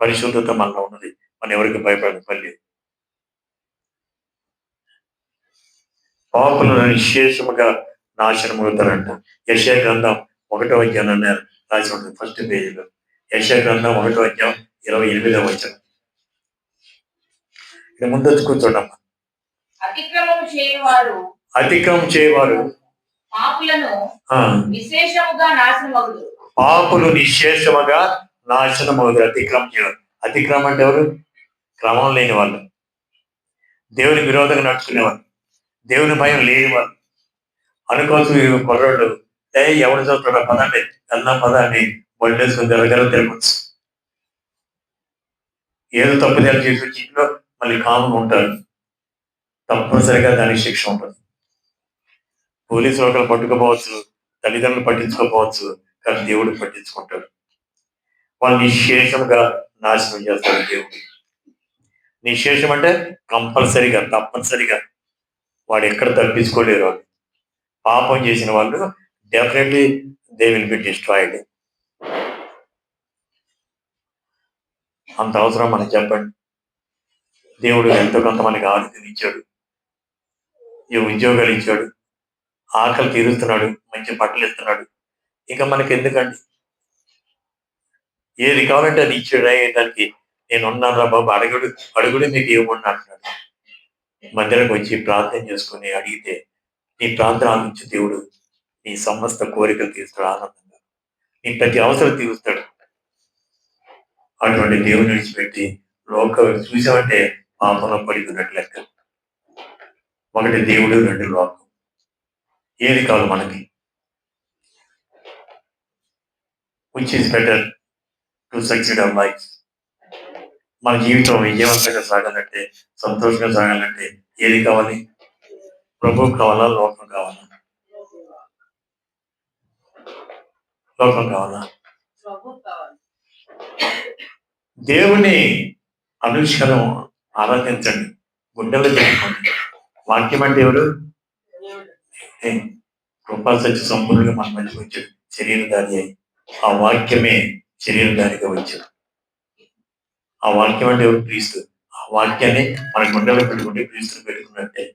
పరిశుద్ధత మనలో ఉన్నది. మనం ఎవరికి భయపడని పని లేదు. పాపులను నిశ్శేషముగా నాశనమవుతారంట. యెషయా గ్రంథం 1వ అధ్యాయం రాసి ఉంటుంది, ఫస్ట్ పేజీలో. యెషయా గ్రంథం 1వ అధ్యాయం 28వ వచనం. ఇక్కడ ముందొచ్చి కూర్చోండమ్మా. అతిక్రమం చేయవారు పాపులు నిశ్శేషముగా నాశనమవుతారు. అతిక్రమం చేయవారు. అతిక్రమం అంటే ఎవరు? క్రమం లేని వాళ్ళు, దేవుని విరోధంగా నడుచుకునేవాళ్ళు, దేవుని భయం లేని వాళ్ళు. అనుకోవచ్చు కుర్రాళ్ళు, ఎవరు చదువుతాడో పదండి వెళ్దాం పదాన్ని బొల్లేసుకుని దగ్గర తిరగచ్చు. ఏదో తప్పు చేసి వచ్చి ఇంట్లో మళ్ళీ కాముగా ఉంటారు. తప్పనిసరిగా దానికి శిక్ష ఉంటుంది. పోలీసులు ఒకరు పట్టుకోపోవచ్చు, తల్లిదండ్రులు పట్టించుకోపోవచ్చు, కానీ దేవుడు పట్టించుకుంటాడు. వాళ్ళు నిశ్శేషంగా నాశనం చేస్తాడు దేవుడు. నిశ్శేషం అంటే కంపల్సరిగా, తప్పనిసరిగా వాడు ఎక్కడ తప్పించుకోలేరు. వాళ్ళు పాపం చేసిన వాళ్ళు definitely they will be destroyed. అంత అవసరం మనకి చెప్పండి. దేవుడు ఎంతో కొంతమందికి ఆరోగ్యం ఇచ్చాడు, ఈ ఉద్యోగాలు ఇచ్చాడు, ఆకలి తీరుస్తున్నాడు, మంచి బట్టలు ఇస్తున్నాడు. ఇక మనకి ఎందుకండి? ఏది కావాలంటే అది ఇచ్చాడు. దానికి నేను ఉన్నాను బాబు, అడుగుడు మీకు ఏమన్నా అంటున్నాడు. మందిరకు వచ్చి ప్రార్థన చేసుకుని అడిగితే నీ ప్రార్థన ఆలోచించి దేవుడు నీ సమస్త కోరికలు తీరుస్తాడు. ఆనందంగా నీ ప్రతి అవసరం తీరుస్తాడు. అటువంటి దేవుని విడిచిపెట్టి లోకం చూసామంటే పాపంలో పడిపోయినట్లు లెక్క. ఒకటి దేవుడు, రెండు లోకం. ఏది కావాలి మనకి? Which is better to succeed our life? మన జీవితం విజయవంతంగా సాగాలంటే, సంతోషంగా సాగాలంటే ఏది కావాలి? ప్రభువు కావాలా, లోకం కావాలా? లోకం కావాలా? దేవుని అనుష్కరం ఆరాధించండి, గుండెల్లో పెట్టుకోండి. వాక్యం అంటే ఎవరు? కృపా సత్య సంపూర్ణంగా మన మధ్యకి వచ్చాడు, శరీరధారి అయి. ఆ వాక్యమే శరీరధారిగా వచ్చాడు. ఆ వాక్యం అంటే ఎవరు? క్రీస్తు. ఆ వాక్యాన్ని మన గుండెలో పెట్టుకుంటే క్రీస్తుని పెట్టుకున్నట్టే.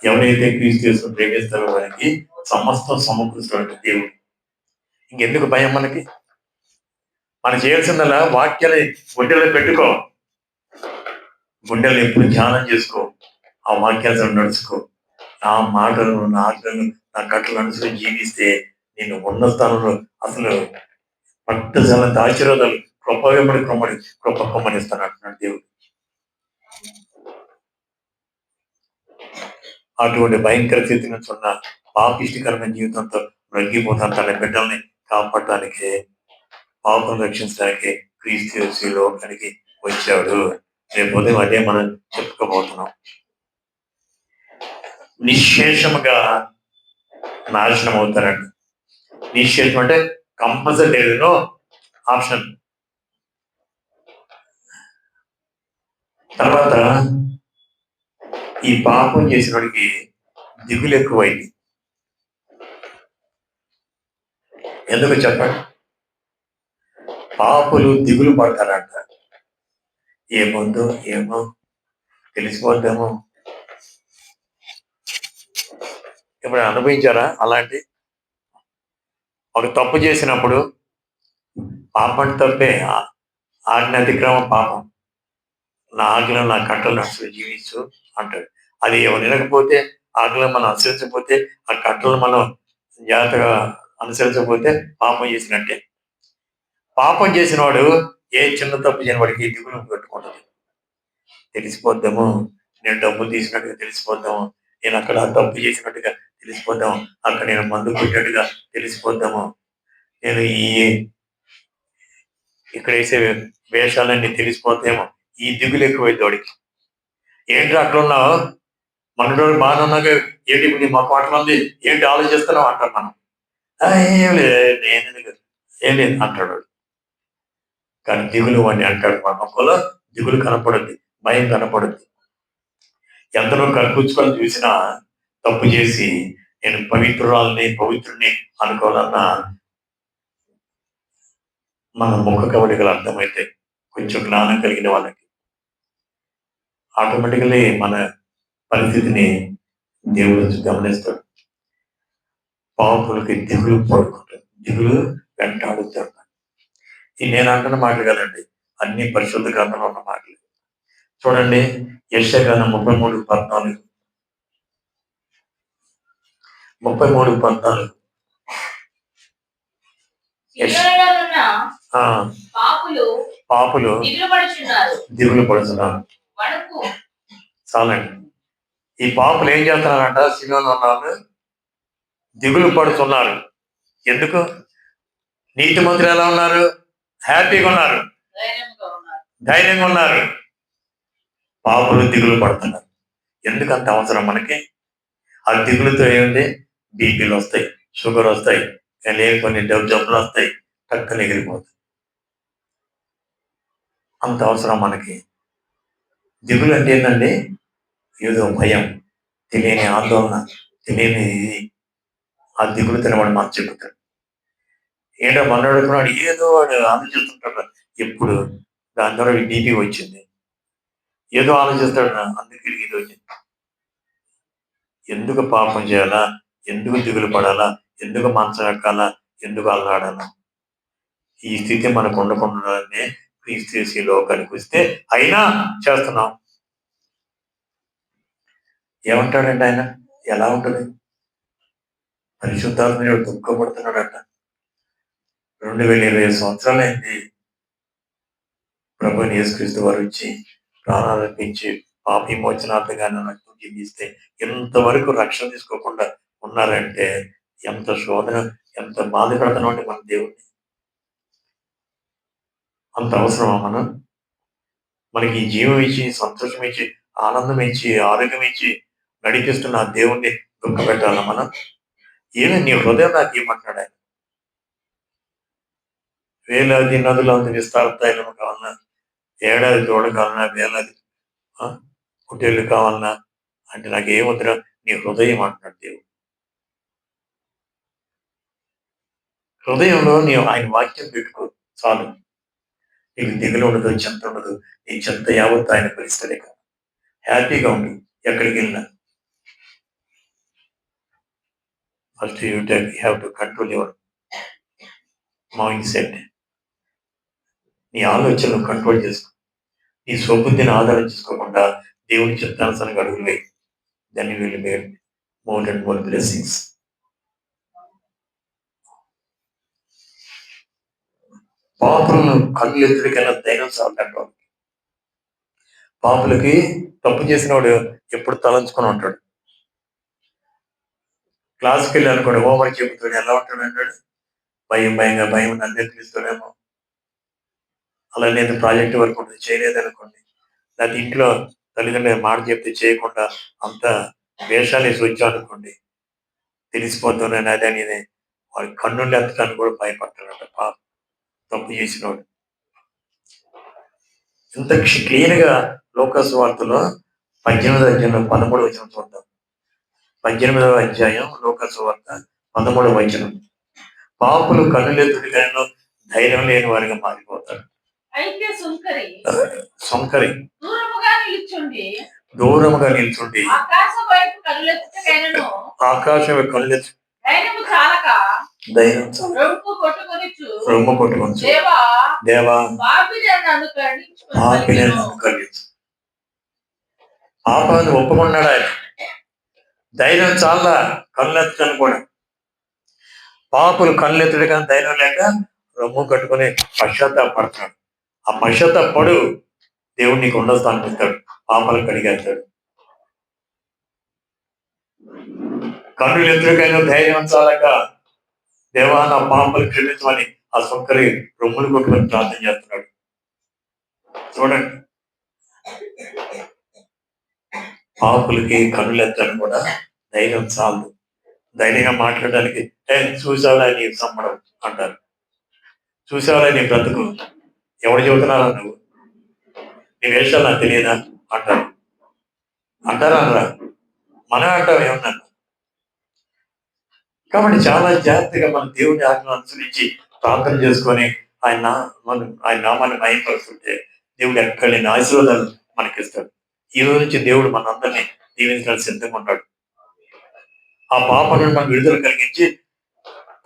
ఎవరైతే క్రీస్తు చేసుకుని ప్రేమిస్తారో వారికి సమస్తం సమకూరుస్తాడు దేవుడు. ఇంకెందుకు భయం మనకి? మనం చేయాల్సిందల్లా వాక్యాన్ని గుండెలో పెట్టుకో, గుండెలు ఎప్పుడు ధ్యానం చేసుకో, ఆ వాక్యాలను నడుచుకో. నా మాటలు, నా ఆజ్ఞలు, నా కట్టలు అనుసరించి జీవిస్తే నేను ఉన్న స్థానంలో అసలు పట్టజలంత ఆశీర్వాదాలు కృప కొమ్మనిస్తాను అంటున్నాడు దేవుడు. అటువంటి భయంకర స్థితి నుంచి ఉన్న పాపిష్టికరమైన జీవితంతో రొంగిపోతాను తన బిడ్డల్ని కాపాడటానికి పాపం రక్షించడానికి క్రీస్తు యేసు ఈ లోకానికి వచ్చాడు. రేపు ఉదయం అదే మనం చెప్పుకోబోతున్నాం. నిశ్శేషముగా నాశనం అవుతారండి. నిశ్శేషం అంటే కంపల్సరీ నో ఆప్షన్. తర్వాత ఈ పాపం చేసిన వాడికి దిగులు ఎక్కువైంది. ఎందుకు చెప్పండి? పాపులు దిగులు పడతారంట. ఏముందో ఏమో తెలిసిపోద్దేమో. ఇప్పుడు అనుభవించారా అలాంటి? ఒక తప్పు చేసినప్పుడు పాపం తప్పే, ఆజ్ఞ అతిక్రమం పాపం. నా ఆజ్ఞ నా కట్టలు నడుచు జీవించు అంటాడు. అది వినకపోతే, ఆజ్ఞలు మనం అనుసరించకపోతే, ఆ కట్టలు మనం జాగ్రత్తగా అనుసరించకపోతే పాపం చేసినట్టే. పాపం చేసిన వాడు ఏ చిన్న తప్పు చేయని వాడికి దిగులు పెట్టుకుంటుంది. తెలిసిపోద్దాము, నేను డబ్బులు తీసినట్టుగా తెలిసిపోద్దాము, నేను అక్కడ తప్పు చేసినట్టుగా తెలిసిపోద్దాము, అక్కడ నేను మందు కొట్టినట్టుగా తెలిసిపోద్దాము, నేను ఇక్కడ వేసే వేషాలన్నీ తెలిసిపోతాయేమో. ఈ దిగులు ఎక్కువైంది వాడికి. ఏంటి అక్కడ ఉన్నావు, మన రోజు బాగానే ఉన్నాక ఏంటి నీ మాకు అట్లా ఉంది, ఏంటి ఆలోచిస్తున్నావు అంటారు మనం. ఏం లేదు ఏం లేదు అంటాడు. కానీ దిగులు వాడిని అంటాడు. మన మొక్కలో దిగులు కనపడుద్ది, భయం కనపడుద్ది. ఎంతలో కనిపించుకొని చూసినా తప్పు చేసి నేను పవిత్రుడిని అనుకోవాలన్నా మన ముఖ కవళికలు అర్థమైతే కొంచెం జ్ఞానం కలిగిన వాళ్ళకి ఆటోమేటికలీ మన పరిస్థితిని దేవుడు గమనిస్తాడు. పాపులకి దిగులు పడుకుంటాడు, దిగులు వెంటాడుతాడు. ఈ నేను అంటున్న మాటలు కదండి, అన్ని పరిశుద్ధ గ్రంథంలో ఉన్న మాటలు. చూడండి, యెషయా గ్రంథం 33:14. పాపులు దిగులు పడుతున్నారు. చాలండి. ఈ పాపులు ఏం చేస్తున్నారంట? సిలోలో ఉన్నారు, దిగులు పడుతున్నారు. ఎందుకు? నీతిమంతులు ఎలా ఉన్నారు? హ్యాపీగా ఉన్నారు, ధైర్యంగా ఉన్నారు. పాపులు దిగులు పడుతున్నారు. ఎందుకంత అవసరం మనకి? ఆ దిగులుతో ఏముంది? బీపీలు వస్తాయి, షుగర్ వస్తాయి, లేని కొన్ని జబ్బులు వస్తాయి, టక్కన ఎగిరిపోతాయి. అంత అవసరం మనకి? దిగులు అంటే ఏంటండి? ఏదో భయం, తెలియని ఆందోళన, తెలియని ఆ దిగులు తినవాడు మాకు చెబుతాడు. ఏంటో మన అడుగుతున్నాడు, ఏదో వాడు ఆలోచిస్తుంటాడు. ఎప్పుడు దాని ద్వారా బీపీ వచ్చింది, ఏదో ఆలోచిస్తాడు, అందుకే ఇది వచ్చింది. ఎందుకు పాపం చేయాలా? ఎందుకు దిగులు పడాలా? ఎందుకు మంచం ఎక్కాలా? ఎందుకు అల్లాడాలా? ఈ స్థితి మనకు ఉండకుండానే క్రీస్తు లోకానికి వస్తే అయినా చేస్తున్నాం. ఏమంటాడండి ఆయన? ఎలా ఉంటుంది? పరిశుద్ధాత్మ దుఃఖపడుతున్నాడట. 2020 సంవత్సరాలైంది ప్రభుని యేసుక్రీస్తు వారు వచ్చి ప్రాణాలు అర్పించి పాప విమోచనార్థంగా రక్తం చిందిస్తే ఎంతవరకు రక్షణ తీసుకోకుండా ఉన్నారంటే ఎంత శోధన, ఎంత బాధ పెడుతున్నామండి మన దేవుడిని. అంత అవసరమా మనం? మనకి జీవం ఇచ్చి, సంతోషం ఇచ్చి, ఆనందం ఇచ్చి, ఆరోగ్యం ఇచ్చి నడిపిస్తున్న ఆ దేవుణ్ణి దుఃఖ పెట్టాలా మనం? ఏమి నీ హృదయం నాకు ఏమంటున్నాడు ఆయన? వేలాది నదుల విస్తార తైలం కావాలన్నా, ఏడాది తోడ కావాలన్నా, వేలాది హోటళ్ళు కావాలన్నా అంటే నాకు ఏమొద్దురా, నీ హృదయం అంటున్నాడు దేవుడు. హృదయంలో నీవు ఆయన వాక్యం పెట్టుకో చాలు. నీకు దిగులు ఉండదు, చెంత ఉండదు. నీ చెంత యావత్తు ఆయన పరిస్థితులే కాదు. హ్యాపీగా ఉండు ఎక్కడికి వెళ్ళినా. First you have to control your mind set. నీ ఆలోచనలు కంట్రోల్ చేసుకో. నీ స్వబుద్ధిని ఆధారం చేసుకోకుండా దేవుని చిత్తానుసారంగా అడుగులు వేయి. Then you will make more and more blessings. పాపులను కళ్ళు ఎత్తుడికైనా ధైర్యం సాగుతాడు. పాపులకి తప్పు చేసిన వాడు ఎప్పుడు తలంచుకొని ఉంటాడు. క్లాస్కి వెళ్ళి అనుకోండి, హోంవర్క్ చెబుతాడు, ఎలా ఉంటాడు అంటాడు, భయం నన్ను ఎక్కిస్తాడేమో. అలా నేను ప్రాజెక్ట్ వర్క్ ఉంటుంది చేయలేదనుకోండి, లేకపోతే ఇంట్లో తల్లిదండ్రులు మాట చెప్తే చేయకుండా అంత వేషాలు వేసి వచ్చామనుకోండి, తెలిసిపోతున్నాను అదే అనేది వాడి కన్నుండి ఎత్తడానికి కూడా భయపడతాడంట పాప తప్పు చేసినవాడు. ఇంత క్లియర్ గా లోకాసు వార్తలో 18వ అధ్యాయం 13వ వచనం చూద్దాం. 18వ అధ్యాయం లోకాసు వార్త 13వ వచనం. పాపులు కన్నులెత్తుడి కానీ ధైర్యం లేని వారిగా మారిపోతారు. అయితే సుంకరి దూరముగా నిల్చుండి ఆకాశం వైపు కన్నులెత్తు ధైర్యం రొమ్ము కొట్టుకొని దేవా పాపిని అనుకరించు. పాపాన్ని ఒప్పుకున్నాడు ఆయన. ధైర్యం చాలా కళ్ళెత్తని కూడా. పాపులు కళ్ళెత్తుడు కానీ ధైర్యం లేక రొమ్ము కట్టుకుని పశ్చాత్తాపడతాడు. ఆ పశ్చాత్తాపడు దేవుడు నీకు ఉండస్తాను ఇస్తాడు, పాపాలు కడిగేస్తాడు. కన్నులు ఎత్తుకైనా ధైర్యం చాలక దేవా నా పాపలు క్షమించమని ఆ సుంకరి రొమ్ములు కొట్టుకొని ప్రార్థన చేస్తున్నాడు. చూడండి, పాపులకి కన్నులెత్తడం కూడా ధైర్యం చాలు. ధైర్యంగా మాట్లాడడానికి చూసావులా నీ సమ్మడం అంటారు, చూసావులా నీ బ్రతుకు, ఎవరు చెబుతున్నారా నువ్వు, నీ వేషాలు నాకు తెలియదా అంటారు. అంటారా అనరా? మనమే అంటాం ఏమన్నా. కాబట్టి చాలా జాగ్రత్తగా మన దేవుని ఆజ్ఞను అనుసరించి ప్రార్థన చేసుకొని ఆయన నామాన్ని మహిమపరుస్తుంటే దేవుడు ఎక్కడ లేని ఆశీర్వాదాలు మనకిస్తాడు. ఈ రోజు నుంచి దేవుడు మనందరినీ దీవించడానికి సిద్ధంగా ఉన్నాడు. ఆ పాప నుండి మనం విడుదల కలిగించి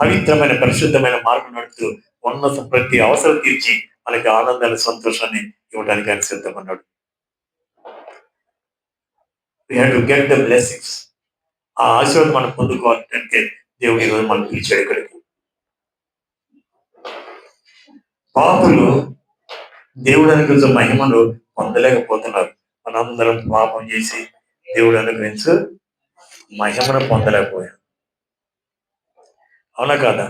పవిత్రమైన పరిశుద్ధమైన మార్గం నడుపుతూ ఉన్నత ప్రతి అవసరం తీర్చి మనకి ఆనందాన్ని సంతోషాన్ని ఇవ్వడానికి ఆయన సిద్ధంగా ఉన్నాడు. We have to get the blessings. ఆ ఆశీర్వాదం మనం పొందుకోవాలంటే దేవుడు ఈరోజు మనం పిలిచాడు ఇక్కడికి. పాపులు దేవుడు అనుగ్రహించిన మహిమను పొందలేకపోతున్నారు. మనందరం పాపం చేసి దేవుడు అనుగ్రహించు మహిమను పొందలేకపోయాం. అవునా కాదా?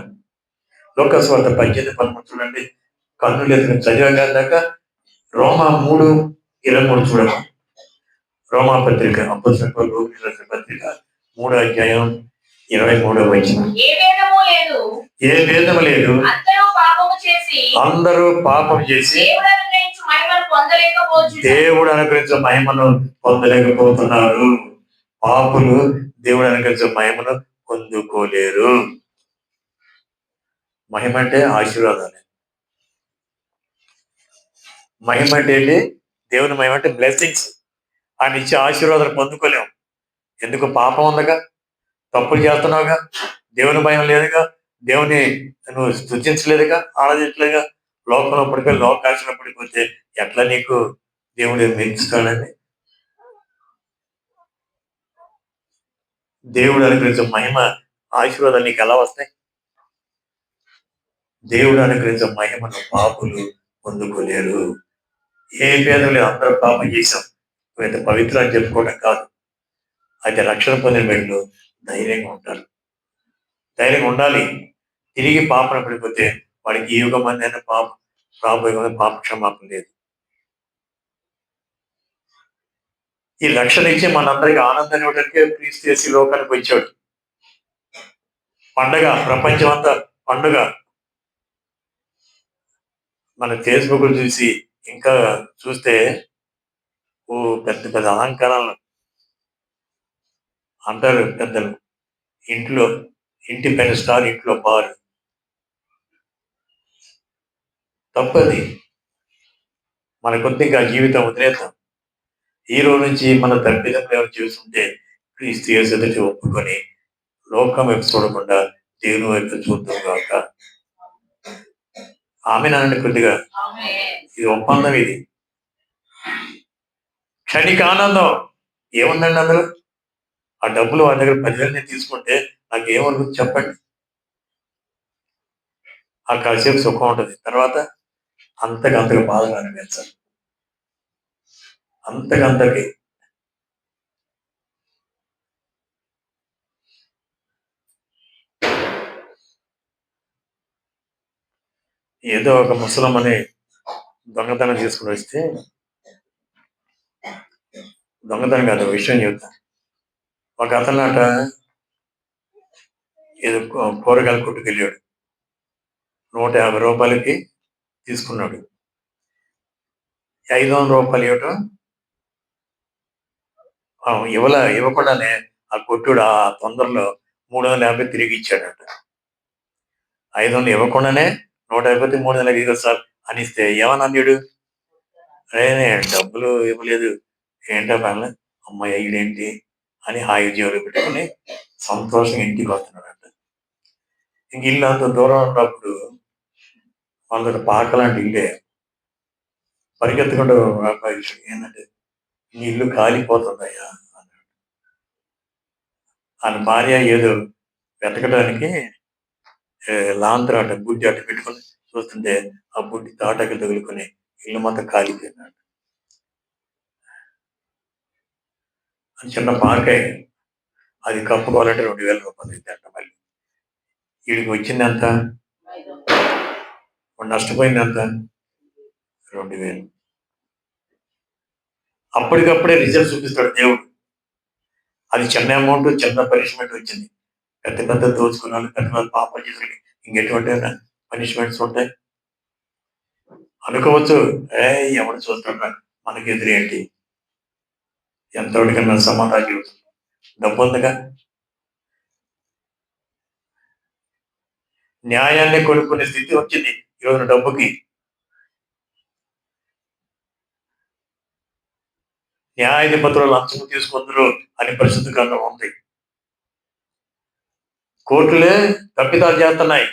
లోకాసు వార్త 18:13 చూడండి. కన్నులు ఎత్తుకుని చదివాగా దాకా రోమా 3:23 చూడమా. రోమా పత్రిక అపోస్తలుల పత్రిక 3వ అధ్యాయం 23వ వచనం. ఏ భేదము లేదు, అందరూ పాపం చేసి దేవుడు అనుగ్రహించే మహిమను పొందలేకపోతున్నారు. పాపులు దేవుడు అనుగ్రహించే మహిమను పొందుకోలేరు. మహిమ అంటే ఆశీర్వాదాలు. మహిమ అంటే ఏంటి? దేవుని మహిమ అంటే బ్లెస్సింగ్స్. ఆయన ఇచ్చే ఆశీర్వాదాలు పొందుకోలేము. ఎందుకు? పాపం ఉందగా, తప్పులు చేస్తున్నావుగా, దేవుని భయం లేదుగా, దేవుని నువ్వు స్తుతించలేదుగా, ఆరాధించలేదుగా, లోకంలో పడిపోయి లోకాశలో పడిపోతే ఎట్లా నీకు దేవుడు మెచ్చుతాడండి? దేవుడు అనుగ్రహించే మహిమ ఆశీర్వాదాలు నీకు ఎలా వస్తాయి? దేవుడు అనుగ్రహించే మహిమను పాపులు పొందుకోలేరు. ఏ భేదం లేదు, అందరూ పాపం చేశాం, అయితే పవిత్ర అని చెప్పుకోవడం కాదు. అయితే రక్షణ పొందిన వీళ్ళు ధైర్యంగా ఉంటారు. ధైర్యంగా ఉండాలి. తిరిగి పాపన పడిపోతే వాడికి ఈ యుగం మంది అయినా రాబోయే పాప క్షమాపణ లేదు. ఈ రక్షణ ఇచ్చి మనందరికీ ఆనందాన్ని ఇవ్వడానికే క్రీస్తు చేసి లోకానికి వచ్చాడు. పండగ, ప్రపంచం అంతా పండుగ. మన ఫేస్బుక్ చూసి ఇంకా చూస్తే పెద్ద పెద్ద అలంకారాలు అంటారు పెద్దలు. ఇంట్లో ఇంటి పైన స్టార్, ఇంట్లో బార్. తప్పది. మన కొద్దిగా జీవితం వదిలేద్దాం. ఈ రోజు నుంచి మన తప్పిదంలో ఎవరు చూస్తుంటే క్రీస్తు యేసు ఎదుట ఒప్పుకొని లోకం వైపు చూడకుండా దేవుని వైపు చూద్దాం కాక. ఆమె నాన్న కొద్దిగా ఇది ఒప్పందం. ఇది క్షణిక ఆనందం. ఏముందండి అందులో? ఆ డబ్బులు వాళ్ళ దగ్గర 10,000 తీసుకుంటే నాకు ఏమనుకుంది చెప్పండి? ఆ కాసేపు సుఖం ఉంటుంది, తర్వాత అంతకంతగా బాధగా అనిపించాలి. అంతకంతకి ఏదో ఒక ముసలమ్మని దొంగతనం చేసుకుని వస్తే, దొంగతనం కాదు విషయం చెప్తా. ఒక అతనట ఏదో కూరగాయల కొట్టుకెళ్ళాడు. 150 రూపాయలకి తీసుకున్నాడు. 500 రూపాయలు ఇవ్వటం ఇవ్వకుండానే ఆ కొట్టుడు ఆ తొందరలో 350 తిరిగి ఇచ్చాడట. 500 ఇవ్వకుండానే 150 350 ఇదిగో సార్ అనిస్తే ఏమన్నాడు? అరే డబ్బులు ఇవ్వలేదు ఏంటో పర్లేదు అమ్మాయి ఇదేంటి అని హాయి జోలు పెట్టుకుని సంతోషంగా ఇంటికి వస్తున్నాడట. ఇంక ఇల్లు అంత దూరం ఉన్నప్పుడు వాళ్ళకి పాకలాంటి ఇల్లే పరిగెత్తుకుంటూ ఏంటంటే నీ ఇల్లు కాలిపోతుందయ్యా అన్నాడు. ఆయన భార్య ఏదో వెతకడానికి లాంతరం అట బుడ్డి అట్ట పెట్టుకుని చూస్తుంటే ఆ బుడ్డి తాటకి తగులుకొని ఇల్లు మొత్తం కాలిపోయినాడు. చిన్న పాకాయ అది కప్పుకోవాలంటే 2000 రూపాయలు అయితే అంట. మళ్ళీ వీడికి వచ్చిందంత నష్టపోయిందంత 2000. అప్పటికప్పుడే రిజల్ట్ చూపిస్తాడు దేవుడు. అది చిన్న అమౌంట్, చిన్న పనిష్మెంట్ వచ్చింది. పెద్ద పెద్ద దోచుకున్న వాళ్ళు, పెద్ద పెద్ద పాపం చేసి ఇంకెటువంటి పనిష్మెంట్స్ ఉంటాయి అనుకోవచ్చు. ఎవరు చూస్తున్నా మనకి ఎదురేంటి, ఎంతోటికన్నా సమాధానం డబ్బు ఉందిగా. న్యాయాన్ని కొనుక్కునే స్థితి వచ్చింది ఈరోజు డబ్బుకి. న్యాయాధిపతులు లంచం తీసుకుందరు అని పరిస్థితి గ్రంథం ఉంది. కోర్టులే తప్పిదాలు చేస్తున్నాయి.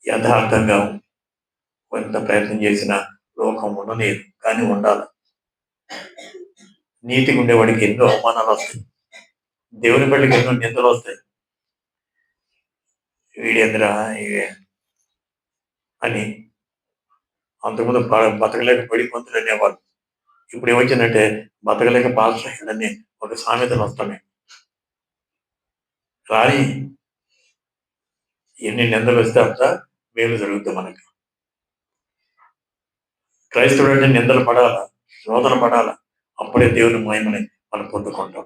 యథార్థంగా కొంత ప్రయత్నం చేసిన లోకం ఉండలేదు, కానీ ఉండాలి. నీతిగా ఉండేవాడికి ఎన్నో అవమానాలు వస్తాయి, దేవుని బట్టికి ఎన్నో నిందలు వస్తాయి. వీడేంద్రా అని అంతకుముందు బతకలేక పడిపోతుంది అనేవాళ్ళు. ఇప్పుడు ఏమొచ్చిందంటే బతకలేక పాల్సాయని ఒక సామెతలు వస్తున్నాయి. రాని ఎన్ని నిందలు వస్తే అంత మేలు జరుగుతుంది మనకి. క్రైస్తవుడు అంటే నిందలు పడాలా, శోధన పడాలా, అప్పుడే దేవుని మహిమని మనం పొందుకుంటాం.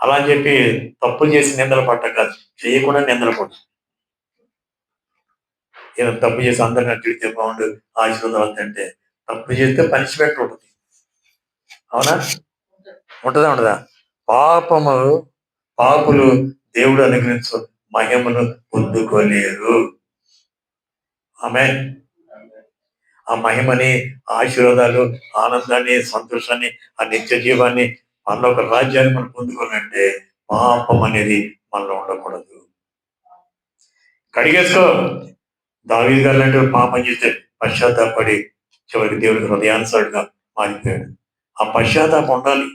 అలా అని చెప్పి తప్పులు చేసి నిందలు పడ్డం కాదు, చేయకుండా నిందలు పడ్డం. ఏదో తప్పు చేసి అందరినీ తిడితే బాగుండు ఆశీర్వాదాలు అంటే, తప్పు చేస్తే పనిష్మెంట్ ఉంటుంది. అవునా? ఉంటుందా ఉండదా? పాపులు దేవుడు అనుగ్రహించు మహిమను పొందుకోలేరు. ఆమేన్. ఆ మహిమని, ఆశీర్వాదాలు, ఆనందాన్ని, సంతోషాన్ని, ఆ నిత్య జీవాన్ని, మనలో ఒక రాజ్యాన్ని మనం పొందుకోవాలంటే పాపం అనేది మనలో ఉండకూడదు. కడిగేసుకో. దావీదు గారు లాంటి పాపం చేస్తే పశ్చాత్తాపడి చివరికి దేవుడికి హృదయానుసారుడుగా మారిపోయాడు. ఆ పశ్చాత్తాపం ఉండాలి.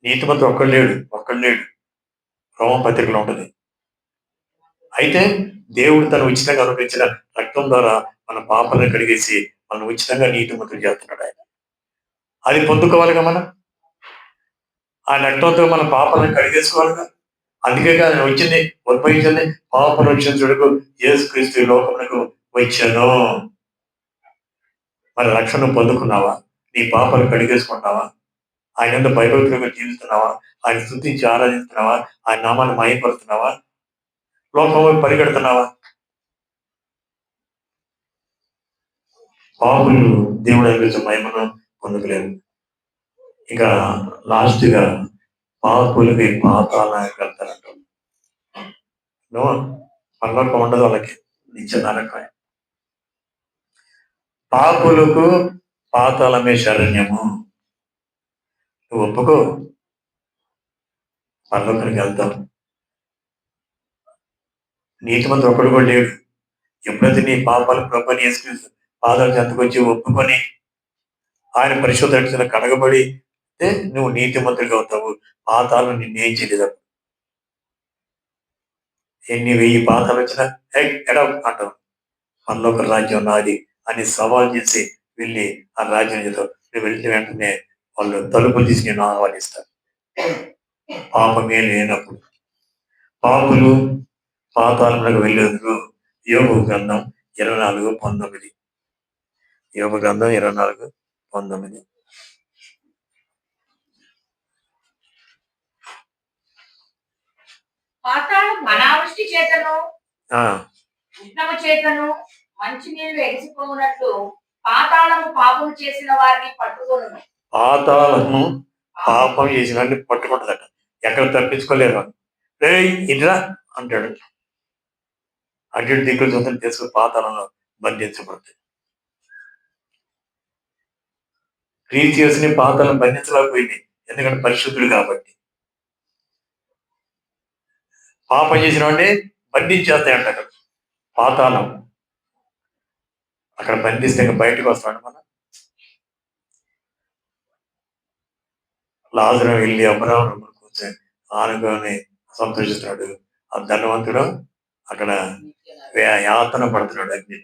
నీతిమంతుడు ఒక్కడు లేడు. రోమపత్రికలో ఉంటుంది. అయితే దేవుడు తను ఉచితంగా అనుభవించిన రక్తం ద్వారా మన పాపాలను కడిగేసి మనం ఉచితంగా నీతిమంతులు చేస్తున్నాడు ఆయన. అది పొందుకోవాలిగా మనం. ఆ రక్తంతో మన పాపాలను కడిగేసుకోవాలిగా. అందుకే ఆయన వచ్చింది, ఉద్భవించింది పాప రక్షించుటకు యేసుక్రీస్తు లోకమునకు వచ్చాను. మరి రక్షణ పొందుకున్నావా? నీ పాపాలు కడిగేసుకుంటున్నావా? ఆయన ఎంత భయభక్తులుగా జీవిస్తున్నావా? ఆయన స్తుతించి ఆరాధిస్తున్నావా? ఆయన నామాన్ని మహిమపడుతున్నావా? లోకంలో పరిగెడుతున్నావా? పాపులు దేవుడు అనిపించే మహిమను పొందలేరు. ఇక లాస్ట్ గా పాపులకి పాతాళానికి వెళ్తారంట. పరలోకం ఉండదు వాళ్ళకి, నిత్య నరకమే. పాపులకు పాతాళమే శరణ్యము. నువ్వు ఒప్పుకో, పరలోకానికి వెళ్తావు. నీతిమంతుడు ఒక్కడు కూడా లేడు. ఎప్పుడైతే నీ పాపాలు ప్రభుని యేసుక్రీస్తు పాదాలు చెంతకొచ్చి ఒప్పుకొని ఆయన పరిశుద్ధ రక్షణ కడగబడి నువ్వు నీతిమంతుడిగా అవుతావు. పాతాలను నిన్నేం చేయలేదు. ఎన్ని 1000 పాతాలు వచ్చినా ఎడవ అంటావు. పరలోక రాజ్యం నాది అని సవాల్ చేసి వెళ్ళి ఆ రాజ్యం నువ్వు వెళ్తే వెంటనే వాళ్ళు తలుపులు తీసి నేను ఆహ్వానిస్తారు. పాపమే లేనప్పుడు. పాపులు పాతాళములకు వెళ్ళేందుకు యోబు గ్రంథం 24:19. యోబు గ్రంథం 24:19. పాతాళం అనావృష్టి చేతను ఆ, ఉష్ణము చేతను మంచినీళ్లు ఎగిసిపోవునట్లు పాతాళము పాపము చేసిన వారిని పట్టుకొను. పాతాళము పాపం చేసిన పట్టుకుంటుందట. ఎక్కడ తప్పించుకోలేరు వాళ్ళు. రేయ్ ఇట్రా అంటాడు. అటు దిక్కులు చూద్దాం తీసుకుని పాతాళంలో బంధించబడుతుంది. క్రీస్తుని పాతాళం బంధించలేకపోయింది, ఎందుకంటే పరిశుద్ధుడు కాబట్టి. పాపం చేసిన వాడిని బంధించేస్తాయంట అక్కడ పాతాళం. అక్కడ బంధిస్తే ఇంకా బయటకు వస్తాడు. మనం లాజరు వెళ్ళి అబ్రాహాము కూర్చొని ఆనుకొని సంతోషిస్తున్నాడు. ఆ ధనవంతుడు అక్కడ యాతన పడుతున్నాడు అగ్ని.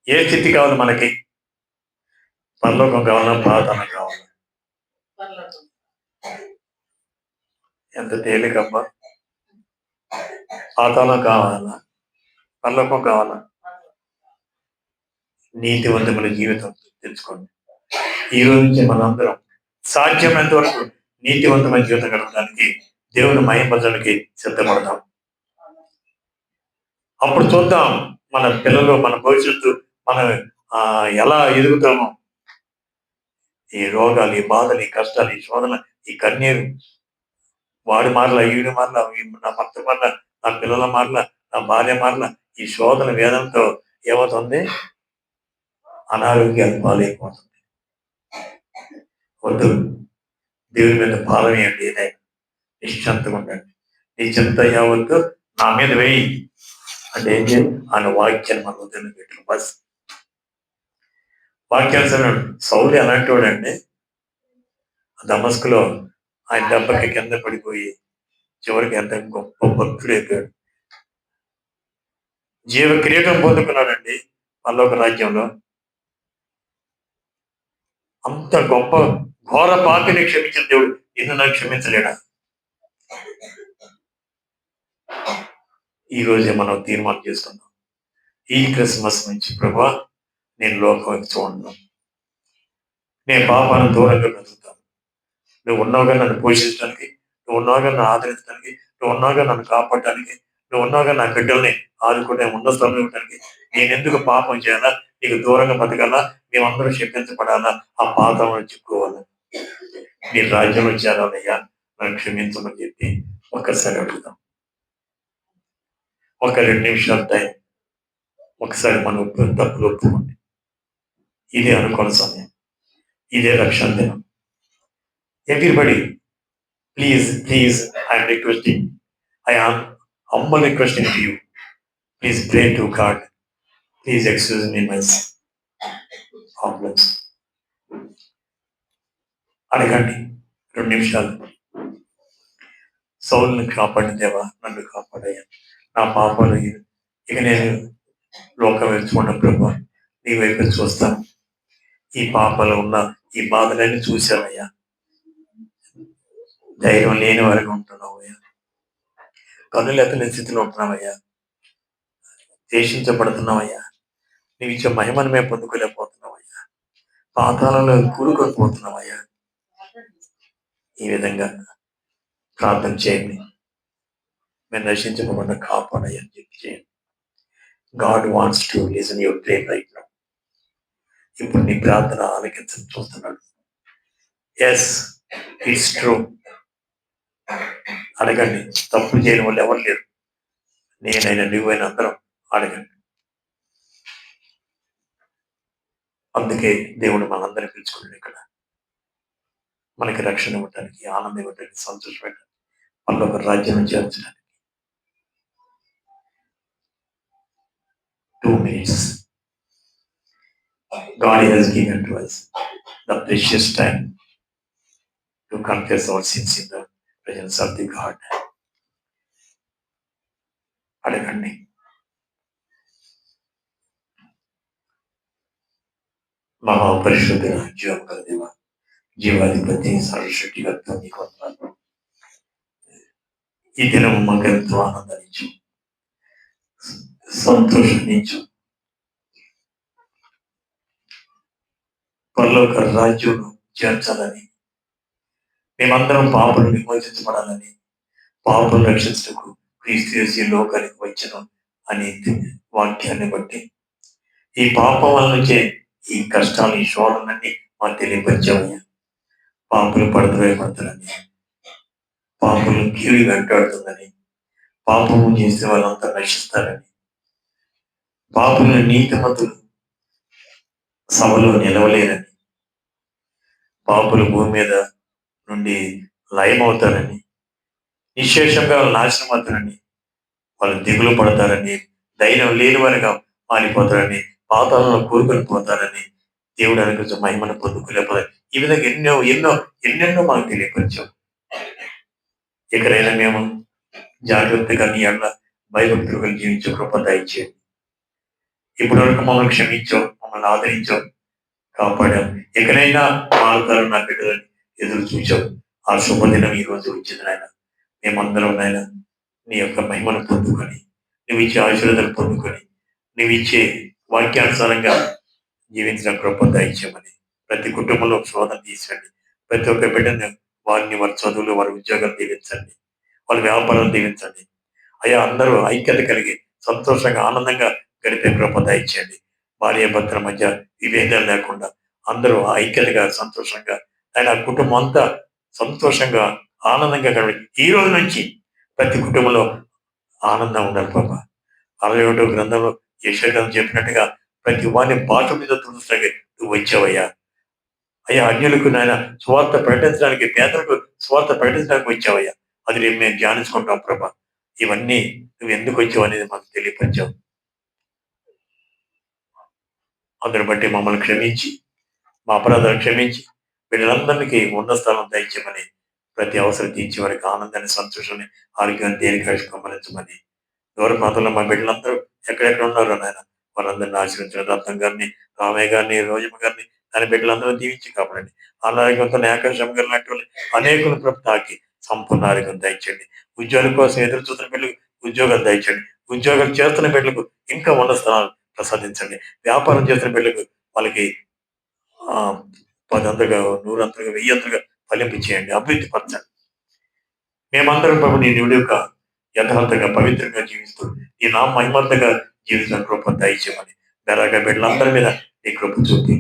ఏ స్థితి కావాలి మనకి? పరలోకం కావాలన్నా పాతాళం కావాలి? ఎంత తేలికమ్మా! పాతాళం కావాలా పరలోకం కావాలా? నీతివంతమైన జీవితం తెచ్చుకోండి. ఈ రోజు నుంచి మనందరం సాధ్యమైనంత వరకు నీతివంతమైన జీవితం గడపడానికి, దేవుని మహిమపరచడానికి సిద్ధపడతాం. అప్పుడు చూద్దాం మన పిల్లలు, మన భవిష్యత్తు, మనం ఎలా ఎదుగుతామో. ఈ రోగాలు, ఈ బాధలు, ఈ కష్టాలు, ఈ శోధన, ఈ కన్నీరు, వాడి మాటల, ఈడి మాటల, నా భర్త మాటల, నా పిల్లల మాటల, నా భార్య మాటల, ఈ శోధన వేదంతో ఏమవుతుంది? అనారోగ్యాలు పాలైపోతుంది. వద్దు, దేవుని మీద భారం ఏంటి? ఏదైనా నిశ్చంతగా ఉండండి. నిశ్చంత యావత్తు నా మీద వేయి అంటే ఏం చేయాలి? ఆయన వాక్యాన్ని మన ఉదయం పెట్టు. బస్ వాక్యాలు సౌలు అలాంటి వాడండి. దమస్కులో ఆయన దెబ్బకి కింద పడిపోయి చివరికి ఎంత గొప్ప భక్తుడు అయిపోయాడు. జీవ కిరీటం పొందుకున్నాడండి పరలోక రాజ్యంలో. అంత గొప్ప ఘోర పాపిని క్షమించిన దేవుడు నిన్ను నాకు క్షమించలేడా? ఈ రోజే మనం తీర్మానం చేసుకుందాం. ఈ క్రిస్మస్ నుంచి ప్రభువా, నేను లోకం చూడను, నేను పాపాలను దూరంగా బ్రతుకుతాను. నువ్వు ఉన్నావుగా నన్ను పోషించడానికి, నువ్వు ఉన్నావుగా నన్ను ఆదరించడానికి, నువ్వు ఉన్నావుగా నన్ను కాపాడడానికి, నువ్వు ఉన్నావుగా నా బిడ్డల్ని ఆదుకుంటే ఉన్న స్థలం ఇవ్వడానికి. నేను ఎందుకు పాపం చేయాలా? నీకు దూరంగా బతకాలా? మేమందరూ క్షమించబడాలా? ఆ పాపం చిక్కుకోవాలా? నీ రాజ్యంలో చేరాలయ్యా, నన్ను క్షమించమని చెప్పి ఒక్కసారి అడుగుదాం. ఒక 2 నిమిషాల టైం. ఒకసారి మనం తప్పులు ఒప్పుకోండి. ఇదే అనుకోని సమయం, ఇదే రక్షణ దినం. Everybody please I'm requesting, I am humble requesting to you, please pray to God, please excuse me my problems. అడగండి 2 నిమిషాలు. సౌలుని కాపాడిన దేవా, నన్ను కాపాడయ్యా, నా పాపాలు ఇక నేను లోకం వెళ్తున్న ప్రభు, నీ వైపు చూస్తాను. ఈ పాపాలు ఉన్న ఈ బాధలన్నీ చూశానయ్యా. ధైర్యం లేని వరకు ఉంటున్నావయ్యా, కన్నులెత్తని స్థితిలో ఉంటున్నావయ్యా, దేశించబడుతున్నావయ్యా. నీవు ఇచ్చే మహిమను మేము పొందుకోలేకపోతున్నావయ్యా, పాతాళంలో కూరుకొని పోతున్నావయ్యా. ఈ విధంగా ప్రార్థన చేయండి. మేము నశించకుండా కాపాడయ్యా అని చెప్పి చేయండి. God wants to listen your prayer right now. ఇప్పుడు నీ ప్రార్థన ఆలకించని చూస్తున్నాడు. Yes, it's true. అడగండి. తప్పు చేయని వాళ్ళు ఎవరు లేరు. నేనైనా నువ్వైనా అందరం అడగండి. అందుకే దేవుడు మనందరినీ పిలుచుకున్నాడు ఇక్కడ. మనకి రక్షణ ఇవ్వడానికి, ఆనందం ఇవ్వడానికి, సంతోషం పెట్టడానికి, వాళ్ళ ఒక రాజ్యం చేర్చడానికి. 2 minutes. God has given to us the precious time to confess our sins in the presence of the God. అడగండి. మహాపరిశుద్ధ జీవం గల దేవ, జీవాధిపతి, సర్వశక్తిగత నీకు వందనాలు. ఈ దినం మాకు ఎంతో ఆనందాన్నిచ్చు, సంతోషాన్నిచ్చు. పరలోక రాజ్యంలో చేర్చాలని, మేమందరం పాపలు విమోచించబడాలని, పాపలు రక్షించటకు క్రీస్తు యేసు ఈ లోకానికి వచ్చెను అనే వాక్యాన్ని బట్టి ఈ పాపం వల్ల వచ్చే ఈ కష్టాలు, ఈ శోధనలన్నీ మాకు తెలియపరిచామయ్యా. పాపులు పడతారని, పాపులు కీడు వెంటాడుతుందని, పాపము చేసే వాళ్ళంతా నశిస్తారని, పాపుల నీతిమంతులు సభలో నిలవలేరని, పాపులు భూమి మీద నుండి లయమవుతారని, నిశేషంగా వాళ్ళు నాశనం అవుతారని, వాళ్ళు దిగులు పడతారని, ధైర్యం లేని వారిగా మారిపోతారని, పాతాళంలో కూరుకొని పోతారని దేవుడు అనుకుంటే మహిమను పొందుకోలేకపోతే ఈ విధంగా ఎన్నో ఎన్నో ఎన్నెన్నో మనకు తెలియపరిచాం. ఎక్కడైనా మేము జాగ్రత్తగా నీ అన్న భయభక్తులుగా జీవించే కృప దయచేయండి. ఇప్పటి వరకు మమ్మల్ని క్షమించాం, మమ్మల్ని ఆదరించాం, కాపాడాం. ఎక్కడైనా మారుతారు నా బిడ్డలని ఎదురు చూచాం. ఆ శుభదినం ఈ రోజు వచ్చింది నాయన. మేమందరం నాయన నీ యొక్క మహిమను పొందుకొని, నువ్వు ఇచ్చే ఆశీర్వాదాలు పొందుకొని, నువ్వు ఇచ్చే వాక్యానుసారంగా జీవించిన కృప దయచేయమని ప్రతి కుటుంబంలో శోధన తీసండి. ప్రతి ఒక్క బిడ్డను వారిని వారి చదువులు, వారి ఉద్యోగాలు దీవించండి, వాళ్ళ వ్యాపారాలు దీవించండి. అయ్యా అందరూ ఐక్యత కలిగి సంతోషంగా ఆనందంగా గడిపే కృప దయచేయండి. భార్య భర్తల మధ్య విభేదాలు లేకుండా అందరూ ఐక్యతగా సంతోషంగా ఆయన కుటుంబం అంతా సంతోషంగా ఆనందంగా గడిపి ఈ రోజు నుంచి ప్రతి కుటుంబంలో ఆనందం ఉండాలి పాప. 61వ గ్రంథంలో యెషయా గ్రంథం చెప్పినట్టుగా ప్రతి వారిని భాష మీద తుడుస్తాగా నువ్వు వచ్చావయ్యా. అయ్యా అన్యులకు నాయన స్వార్థ ప్రకటించడానికి, పేదలకు స్వార్థ ప్రకటించడానికి వచ్చావయ్యా. అది రేపు మేము ధ్యానించుకుంటాం ప్రభా. ఇవన్నీ నువ్వు ఎందుకు వచ్చావు అనేది మాకు తెలియపరిచావు. అందుని బట్టి మమ్మల్ని క్షమించి, మా అపరాధాలు క్షమించి, వీళ్ళందరికీ ఉన్న స్థలం దయచేయమని, ప్రతి అవసరం తీర్చి వారికి ఆనందాన్ని, సంతోషాన్ని, ఆరోగ్యాన్ని దేనికి గమనించమని, దూర ప్రాంతంలో మా బిడ్డలందరూ ఎక్కడెక్కడ ఉన్నారో నాయన వారందరిని ఆశ్రయించిన రత్నం గారిని, రామయ్య గారిని, రోజమ్మ గారిని, దాని బిడ్డలందరూ దీవించి కాపాడండి. అనారోగ్యంతో ఆకాశం గారు లాంటి వాళ్ళు అనేకులు ప్రభు తాకి సంపూర్ణ ఆరోగ్యం దయచేయండి. ఉద్యోగం కోసం ఎదురు చూస్తున్న బిడ్డలకు ఉద్యోగాలు దయచేయండి. ఉద్యోగాలు చేస్తున్న బిడ్డలకు ఇంకా ఉన్న స్థలాలు ప్రసాదించండి. వ్యాపారం చేస్తున్న బిడ్డలకు వాళ్ళకి 10 అంతలుగా, 100 అంతలుగా, 1000 అంతలుగా ఫలింపు చేయండి, అభివృద్ధి పరచండి. మేమందరం ప్రభు నీ నివుడి యొక్క యథార్థంగా పవిత్రంగా జీవిస్తూ ఈ నా మహిమార్థంగా జీవించిన కృప దయచేయమని బెరగా బిడ్డలందరి మీద నీ కృప చూపి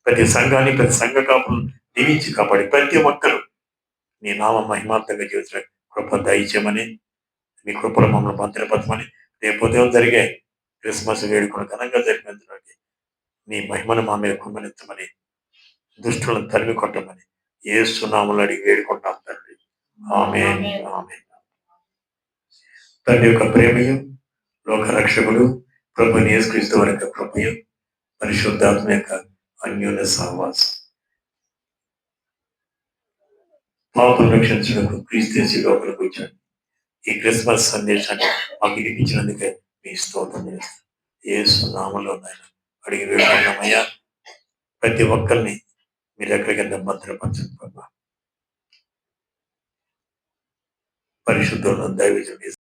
ప్రతి సంఘాన్ని, ప్రతి సంఘ కాపులను దీవించి కాపాడి ప్రతి ఒక్కరూ నీ నామ మహిమార్థంగా జీవించిన కృప దయచేయమని, మీ కృపలో మమ్మల్ని భద్రపరచమని, రేపు ఉదయం జరిగే క్రిస్మస్ వేడుకను ఘనంగా జరిపించడానికి నీ మహిమను మా మీద కుమ్మరించమని, దుష్టులను తరిమి కొట్టమని యేసు నామములో అడిగి వేడుకుంటాం తండ్రి. ఆమేన్, ఆమేన్. తండ్రి యొక్క ప్రేమయు, లోక రక్షకుడు ప్రభువైన యేసుక్రీస్తు వారి యొక్క కృపయు, పరిశుద్ధాత్మ యొక్క అన్యోన్య సహవాసం, పాపను రక్షించడానికి క్రీస్తు యేసు లోపలికి వచ్చాడు. ఈ క్రిస్మస్ సందేశాన్ని మాకు వినిపించినందుకే మీ స్తోత్రం చేస్తాం. యేసు నామములో నాయన అడిగి వేడుకున్నామయ్యా. ప్రతి ఒక్కరిని మీరు ఎక్కడికైనా భద్రపరచండి ప్రభా. పరిశుద్ధులను దైవజనుడి